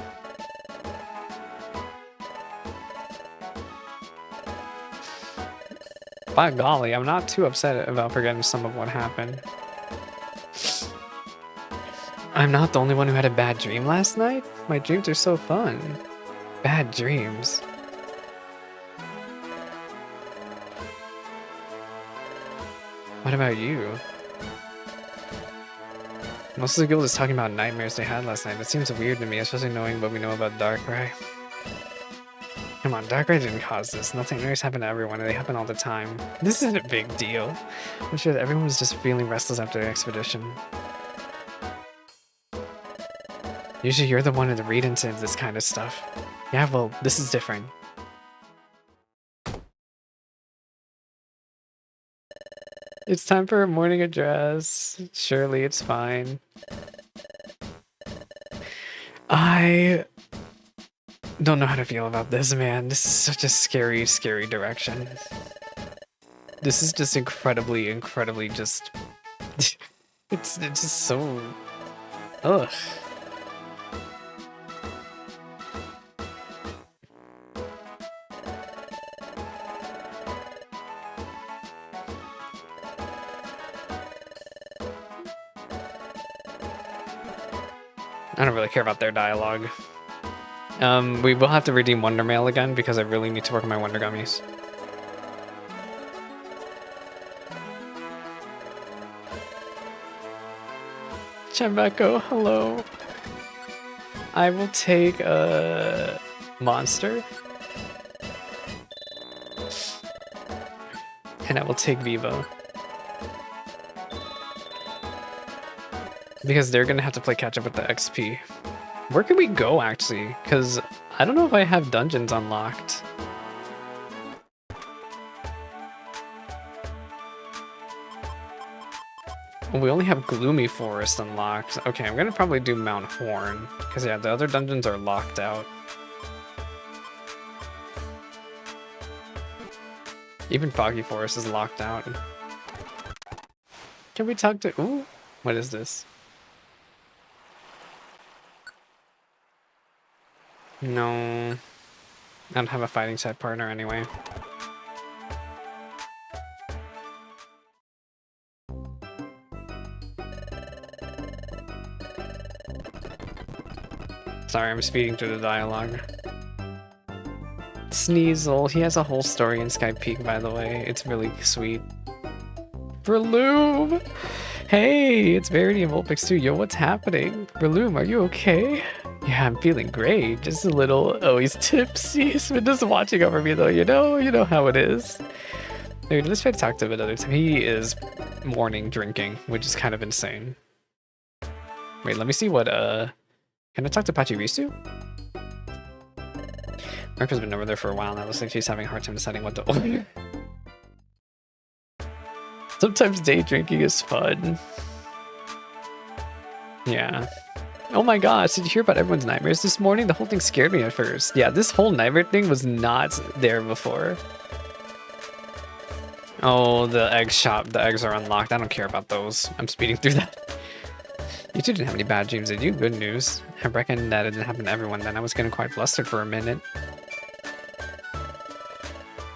By golly, I'm not too upset about forgetting some of what happened. I'm not the only one who had a bad dream last night? My dreams are so fun. Bad dreams. What about you? Most of the guild is talking about nightmares they had last night. That seems weird to me, especially knowing what we know about Darkrai. Come on, Darkrai didn't cause this. Nightmares happen to everyone, and they happen all the time. This isn't a big deal. I'm sure that everyone was just feeling restless after the expedition. Usually you're the one to read into this kind of stuff. Yeah, well, this is different. It's time for a morning address. Surely it's fine. I don't know how to feel about this, man. This is such a scary, scary direction. This is just incredibly, incredibly just... it's just so... Ugh. I don't really care about their dialogue. We will have to redeem Wonder Mail again because I really need to work on my Wonder Gummies. Chembeko, hello. I will take a monster. And I will take Vivo. Because they're gonna have to play catch up with the XP. Where can we go, actually? Because I don't know if I have dungeons unlocked. We only have Gloomy Forest unlocked. Okay, I'm gonna probably do Mount Horn. Because yeah, the other dungeons are locked out. Even Foggy Forest is locked out. Can we talk to... Ooh, what is this? No, I don't have a fighting set partner anyway. Sorry, I'm speeding through the dialogue. Sneasel, he has a whole story in Sky Peak, by the way. It's really sweet. Breloom! Hey, it's Verity and Vulpix too. Yo, what's happening? Breloom, are you okay? Yeah, I'm feeling great. Just a little... Oh, he's tipsy. He's been just watching over me, though. You know how it is. Dude, let's try to talk to him another time. He is morning drinking, which is kind of insane. Wait, let me see what... Can I talk to Pachirisu? Marco's been over there for a while now. Looks like she's having a hard time deciding what to order. Sometimes day drinking is fun. Yeah. Oh my gosh, did you hear about everyone's nightmares this morning? The whole thing scared me at first. Yeah, this whole nightmare thing was not there before. Oh, the egg shop. The eggs are unlocked. I don't care about those. I'm speeding through that. You two didn't have any bad dreams, did you? Good news. I reckon that it didn't happen to everyone then. I was getting quite flustered for a minute.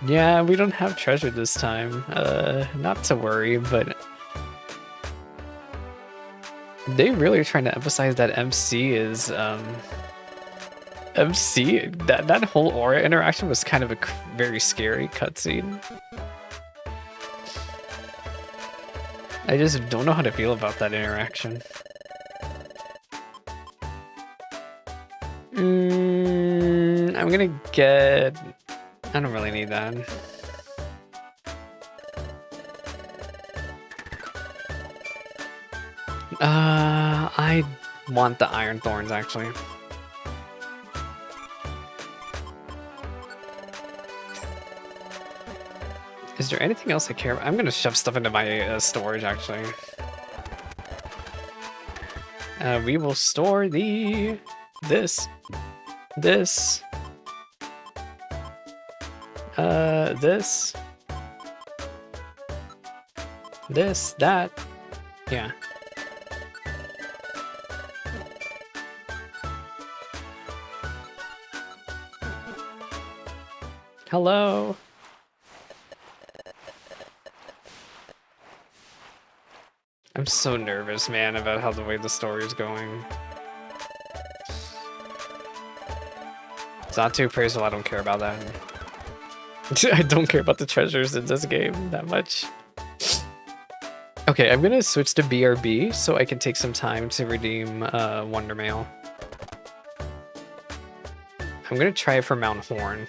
Yeah, we don't have treasure this time. Not to worry, but... They really are trying to emphasize that MC is, MC? That whole aura interaction was kind of a very scary cutscene. I just don't know how to feel about that interaction. I'm gonna get... I don't really need that. I want the Iron Thorns, actually. Is there anything else I care about? I'm gonna shove stuff into my storage, actually. We will store this. This. This. This, that. Yeah. Hello. I'm so nervous, man, about how the way the story is going. It's not too appraisal, I don't care about that. I don't care about the treasures in this game that much. Okay, I'm gonna switch to BRB so I can take some time to redeem Wonder Mail. I'm gonna try it for Mount Horn,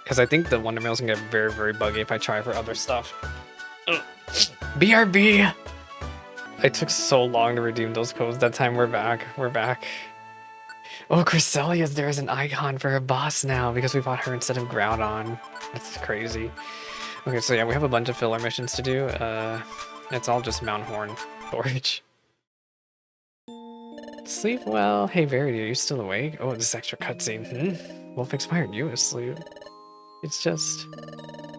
because I think the Wonder Mail's gonna get very, very buggy if I try for other stuff. Ugh. BRB! I took so long to redeem those codes. That time we're back. We're back. Oh, Cresselia's there as an icon for a boss now because we bought her instead of Groudon. That's crazy. Okay, so yeah, we have a bunch of filler missions to do. It's all just Mount Horn storage. Sleep well. Hey, Verity, are you still awake? Oh, this extra cutscene. Wolfix, why aren't you asleep? It's just...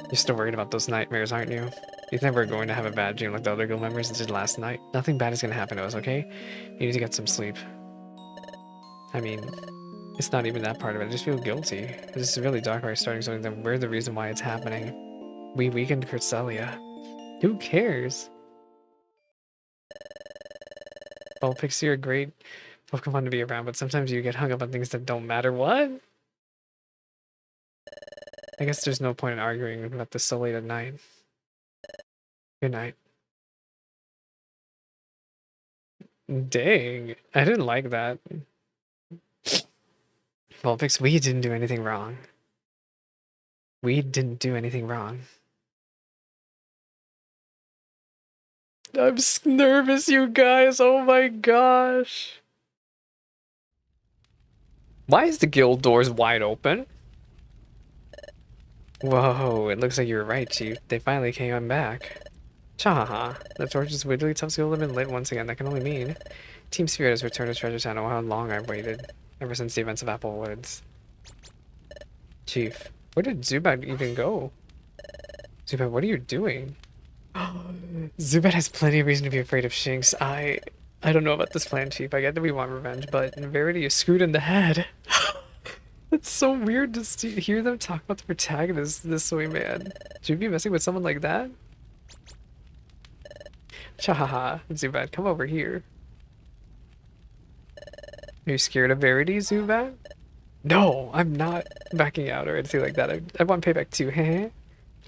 You're still worried about those nightmares, aren't you? You think we're going to have a bad dream like the other guild members did last night? Nothing bad is going to happen to us, okay? You need to get some sleep. I mean, it's not even that part of it. I just feel guilty. This is really dark right starting something that we're the reason why it's happening. We weakened Cresselia. Who cares? Well, Pixie, you're a great Pokemon to be around, but sometimes you get hung up on things that don't matter. What? I guess there's no point in arguing about this so late at night. Good night. Dang, I didn't like that. Well, Pix, we didn't do anything wrong. We didn't do anything wrong. I'm nervous, you guys. Oh my gosh. Why is the guild doors wide open? Whoa, it looks like you were right, Chief. They finally came back. Chahaha. The torch is weirdly tough skill have been lit once again. That can only mean Team Spirit has returned to Treasure Town. Oh, how long I've waited. Ever since the events of Apple Woods. Chief, where did Zubat even go? Zubat, what are you doing? Zubat has plenty of reason to be afraid of Shinx. I don't know about this plan, Chief. I get that we want revenge, but in Verity is screwed in the head. It's so weird to hear them talk about the protagonist this way, man. Should we be messing with someone like that? Chahaha, Zubat, come over here. Are you scared of Verity, Zubat? No, I'm not backing out or anything like that. I want payback too, heh?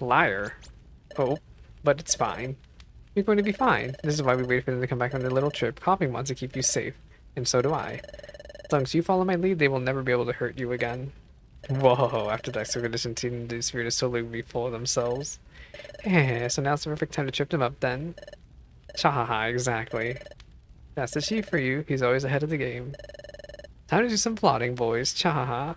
Liar. Oh, but it's fine. You're going to be fine. This is why we waited for them to come back on their little trip. Popping wants to keep you safe, and so do I. As long as you follow my lead, they will never be able to hurt you again. Whoa, after that expedition, Team the Spirit is totally be full of themselves. Eh, so now's the perfect time to trip them up then. Chahaha, exactly. That's the chief for you. He's always ahead of the game. Time to do some plotting, boys. Chahaha.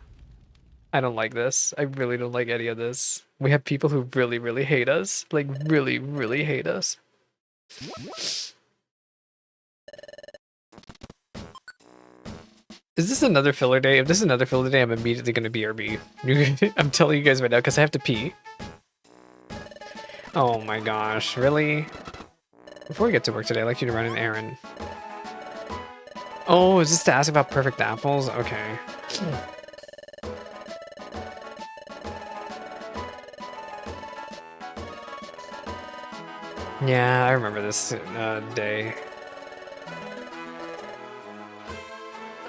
I don't like this. I really don't like any of this. We have people who really, really hate us. Like, really, really hate us. Is this another filler day? If this is another filler day, I'm immediately gonna BRB. I'm telling you guys right now, because I have to pee. Oh my gosh, really? Before we get to work today, I'd like you to run an errand. Oh, is this to ask about perfect apples? Okay. Yeah, I remember this day.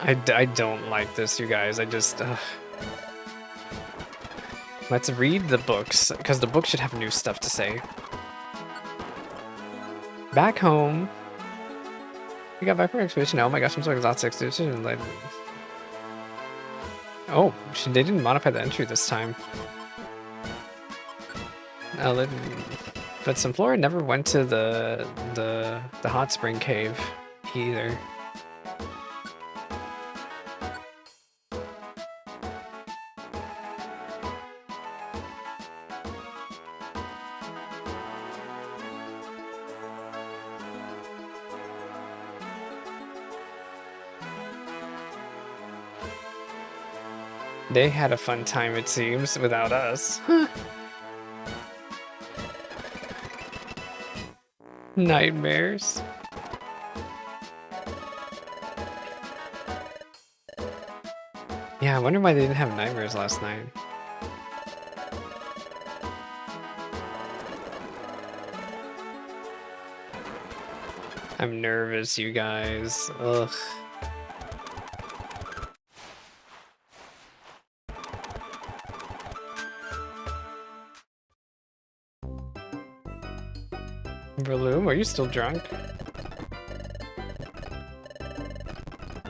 I don't like this, you guys. I just... Let's read the books, because the book should have new stuff to say. Back home. We got back from our expedition. Oh my gosh, I'm so exhausted. Expedition. Like... Oh, they didn't modify the entry this time. But Sunflora never went to the hot spring cave either. They had a fun time, it seems, without us. Nightmares. Yeah, I wonder why they didn't have nightmares last night. I'm nervous, you guys. Ugh. Breloom, are you still drunk?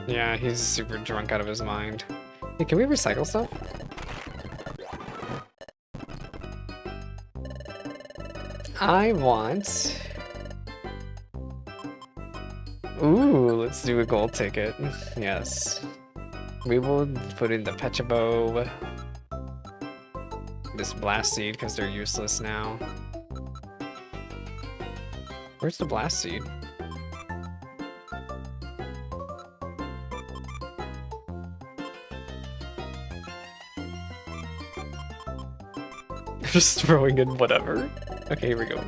Yeah, he's super drunk out of his mind. Hey, can we recycle stuff? I want... Ooh, let's do a gold ticket. Yes. We will put in the Pechabow. This blast seed, because they're useless now. Where's the blast seed? Just throwing in whatever. Okay, here we go.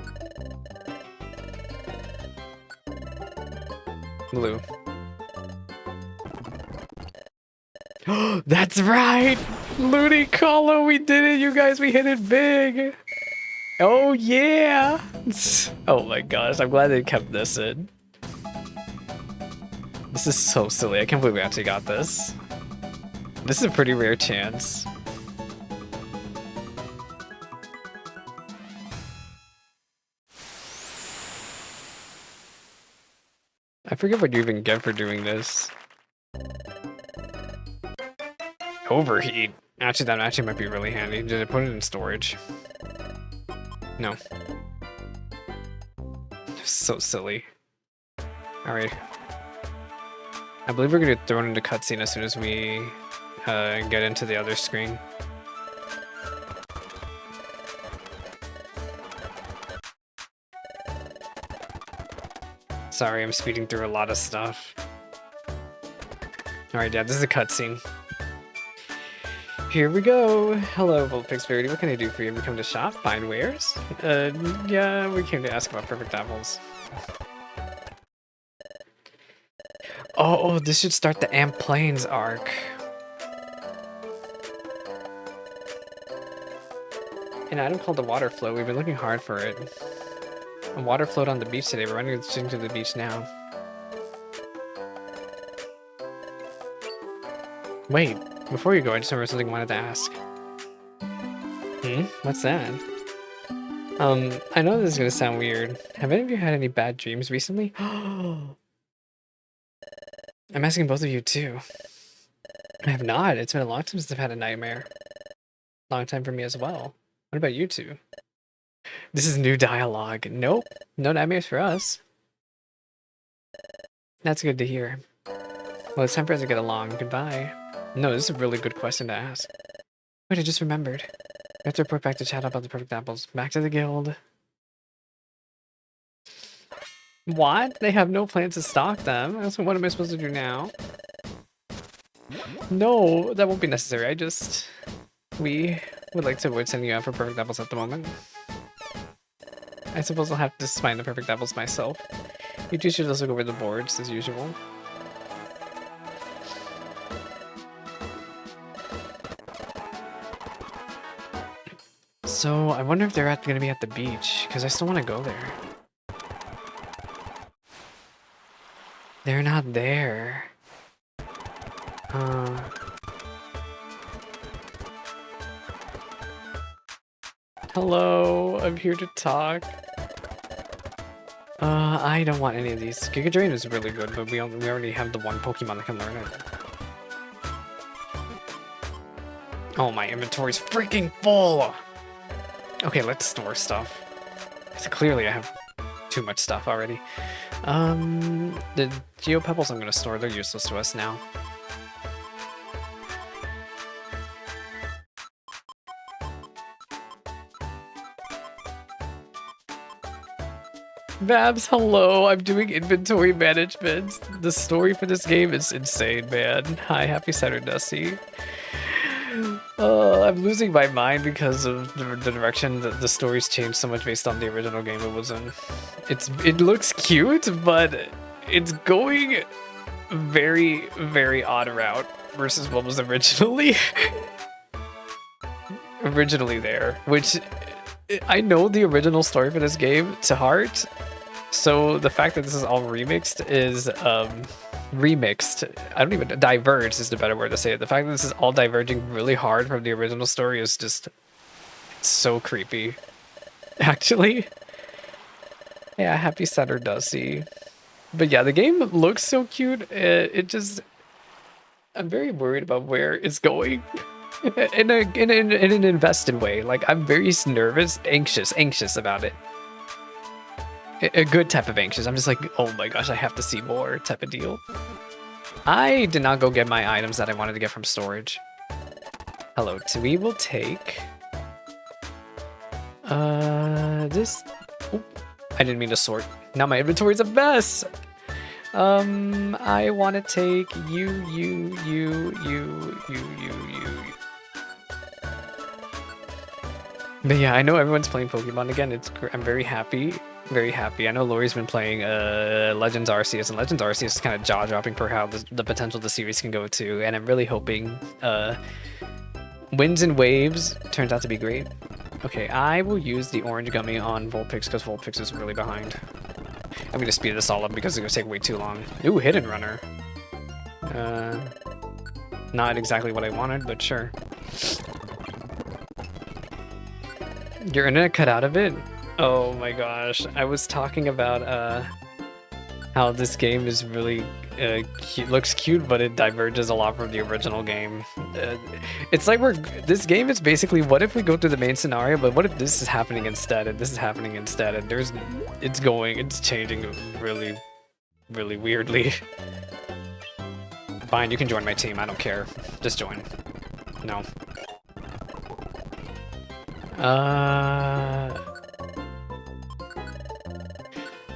Blue. That's right! Ludicolo, we did it, you guys, we hit it big! Oh yeah! Oh my gosh, I'm glad they kept this in. This is so silly, I can't believe we actually got this. This is a pretty rare chance. I forget what you even get for doing this. Overheat. Actually, that actually might be really handy. Did I put it in storage? No. So silly. Alright. I believe we're gonna get thrown into cutscene as soon as we get into the other screen. Sorry, I'm speeding through a lot of stuff. Alright, Dad, this is a cutscene. Here we go. Hello, Volpixverity. What can I do for you? We come to shop, find wares? Yeah, we came to ask about perfect apples. Oh, this should start the Amp Plains arc. An item called the water float. We've been looking hard for it. A water float on the beach today. We're running to the beach now. Wait, before you go, I just remember something I wanted to ask. What's that? I know this is gonna sound weird. Have any of you had any bad dreams recently? I'm asking both of you too. I have not. It's been a long time since I've had a nightmare. Long time for me as well. What about you two? This is new dialogue. Nope. No nightmares for us. That's good to hear. Well, it's time for us to get along. Goodbye. No, this is a really good question to ask. Wait, I just remembered. We have to report back to chat about the perfect apples. Back to the guild. What? They have no plans to stock them? So what am I supposed to do now? No, that won't be necessary. We would like to avoid sending you out for perfect apples at the moment. I suppose I'll have to just find the perfect apples myself. You two should just look over the boards as usual. So, I wonder if they're going to be at the beach, because I still want to go there. They're not there. Hello, I'm here to talk. I don't want any of these. Giga Drain is really good, but we already have the one Pokemon that can learn it. Oh, my inventory's freaking full! Okay, let's store stuff. So clearly I have too much stuff already. The Geo Pebbles I'm gonna store, they're useless to us now. Babs, hello, I'm doing inventory management. The story for this game is insane, man. Hi, happy Saturday. I'm losing my mind because of the direction that the story's changed so much based on the original game it was in. It looks cute, but it's going very, very odd route versus what was originally there, which I know the original story for this game to heart, so the fact that this is all remixed is diverged is the better word to say it. The fact that this is all diverging really hard from the original story is just so creepy, actually. Yeah, happy Saturday. But yeah, the game looks so cute. I'm very worried about where it's going. in an invested way. Like, I'm very nervous, anxious about it. A good type of anxious. I'm just like, oh my gosh, I have to see more type of deal. I did not go get my items that I wanted to get from storage. Hello, we will take this. Oh, I didn't mean to sort. Now my inventory's a mess. I want to take you. But yeah, I know everyone's playing Pokemon again. I'm very happy. Very happy. I know Lori's been playing Legends Arceus, and Legends Arceus is kind of jaw-dropping for how the potential the series can go to, and I'm really hoping Winds and Waves turns out to be great. Okay, I will use the orange gummy on Vulpix because Vulpix is really behind. I'm going to speed this all up because it's going to take way too long. Ooh, Hidden Runner. Not exactly what I wanted, but sure. Your internet cut out of it? Oh my gosh, I was talking about how this game is really cute, looks cute, but it diverges a lot from the original game. It's like this game is basically, what if we go through the main scenario, but what if this is happening instead, and this is happening instead, and it's changing really, really weirdly. Fine, you can join my team, I don't care. Just join. No.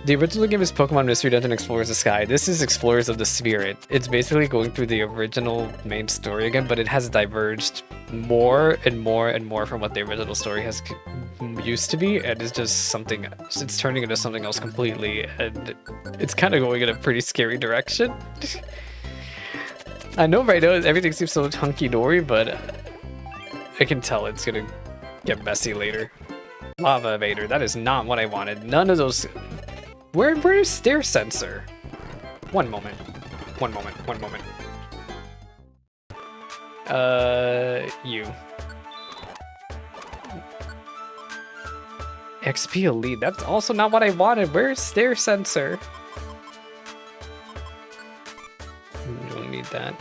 The original game is Pokemon Mystery Dungeon Explorers of the Sky. This is Explorers of the Spirit. It's basically going through the original main story again, but it has diverged more and more and more from what the original story has used to be, and it's just something, it's turning into something else completely, and it's kind of going in a pretty scary direction. I know right now everything seems so hunky-dory, but I can tell it's gonna get messy later. Lava Evader, that is not what I wanted. None of those... Where's Stair Sensor? One moment. You. XP Elite, that's also not what I wanted. Where's Stair Sensor? Don't need that.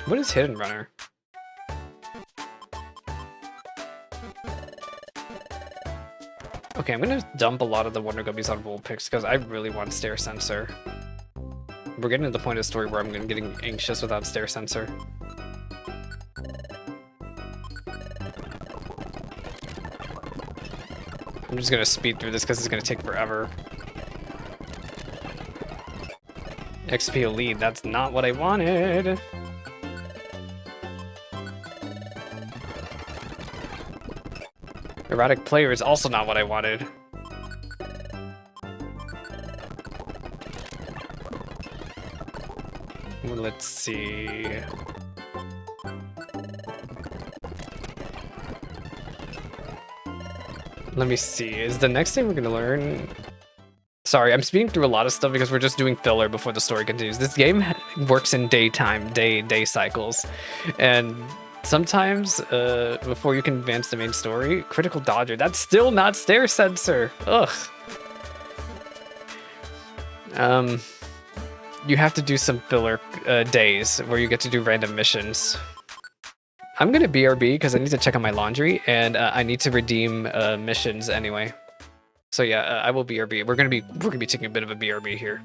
What is Hidden Runner? Okay, I'm gonna dump a lot of the Wonder Gummies on Vulpix because I really want Stair Sensor. We're getting to the point of the story where I'm getting anxious without Stair Sensor. I'm just gonna speed through this because it's gonna take forever. XP Elite, that's not what I wanted. Erratic Player is also not what I wanted. Let's see. Let me see. Is the next thing we're gonna learn... Sorry, I'm speeding through a lot of stuff because we're just doing filler before the story continues. This game works in daytime, day cycles. And sometimes, before you can advance the main story, Critical Dodger, that's still not Stair Sensor. Ugh. You have to do some filler days where you get to do random missions. I'm gonna BRB because I need to check on my laundry and I need to redeem missions anyway. So yeah, I will BRB. We're gonna be taking a bit of a BRB here.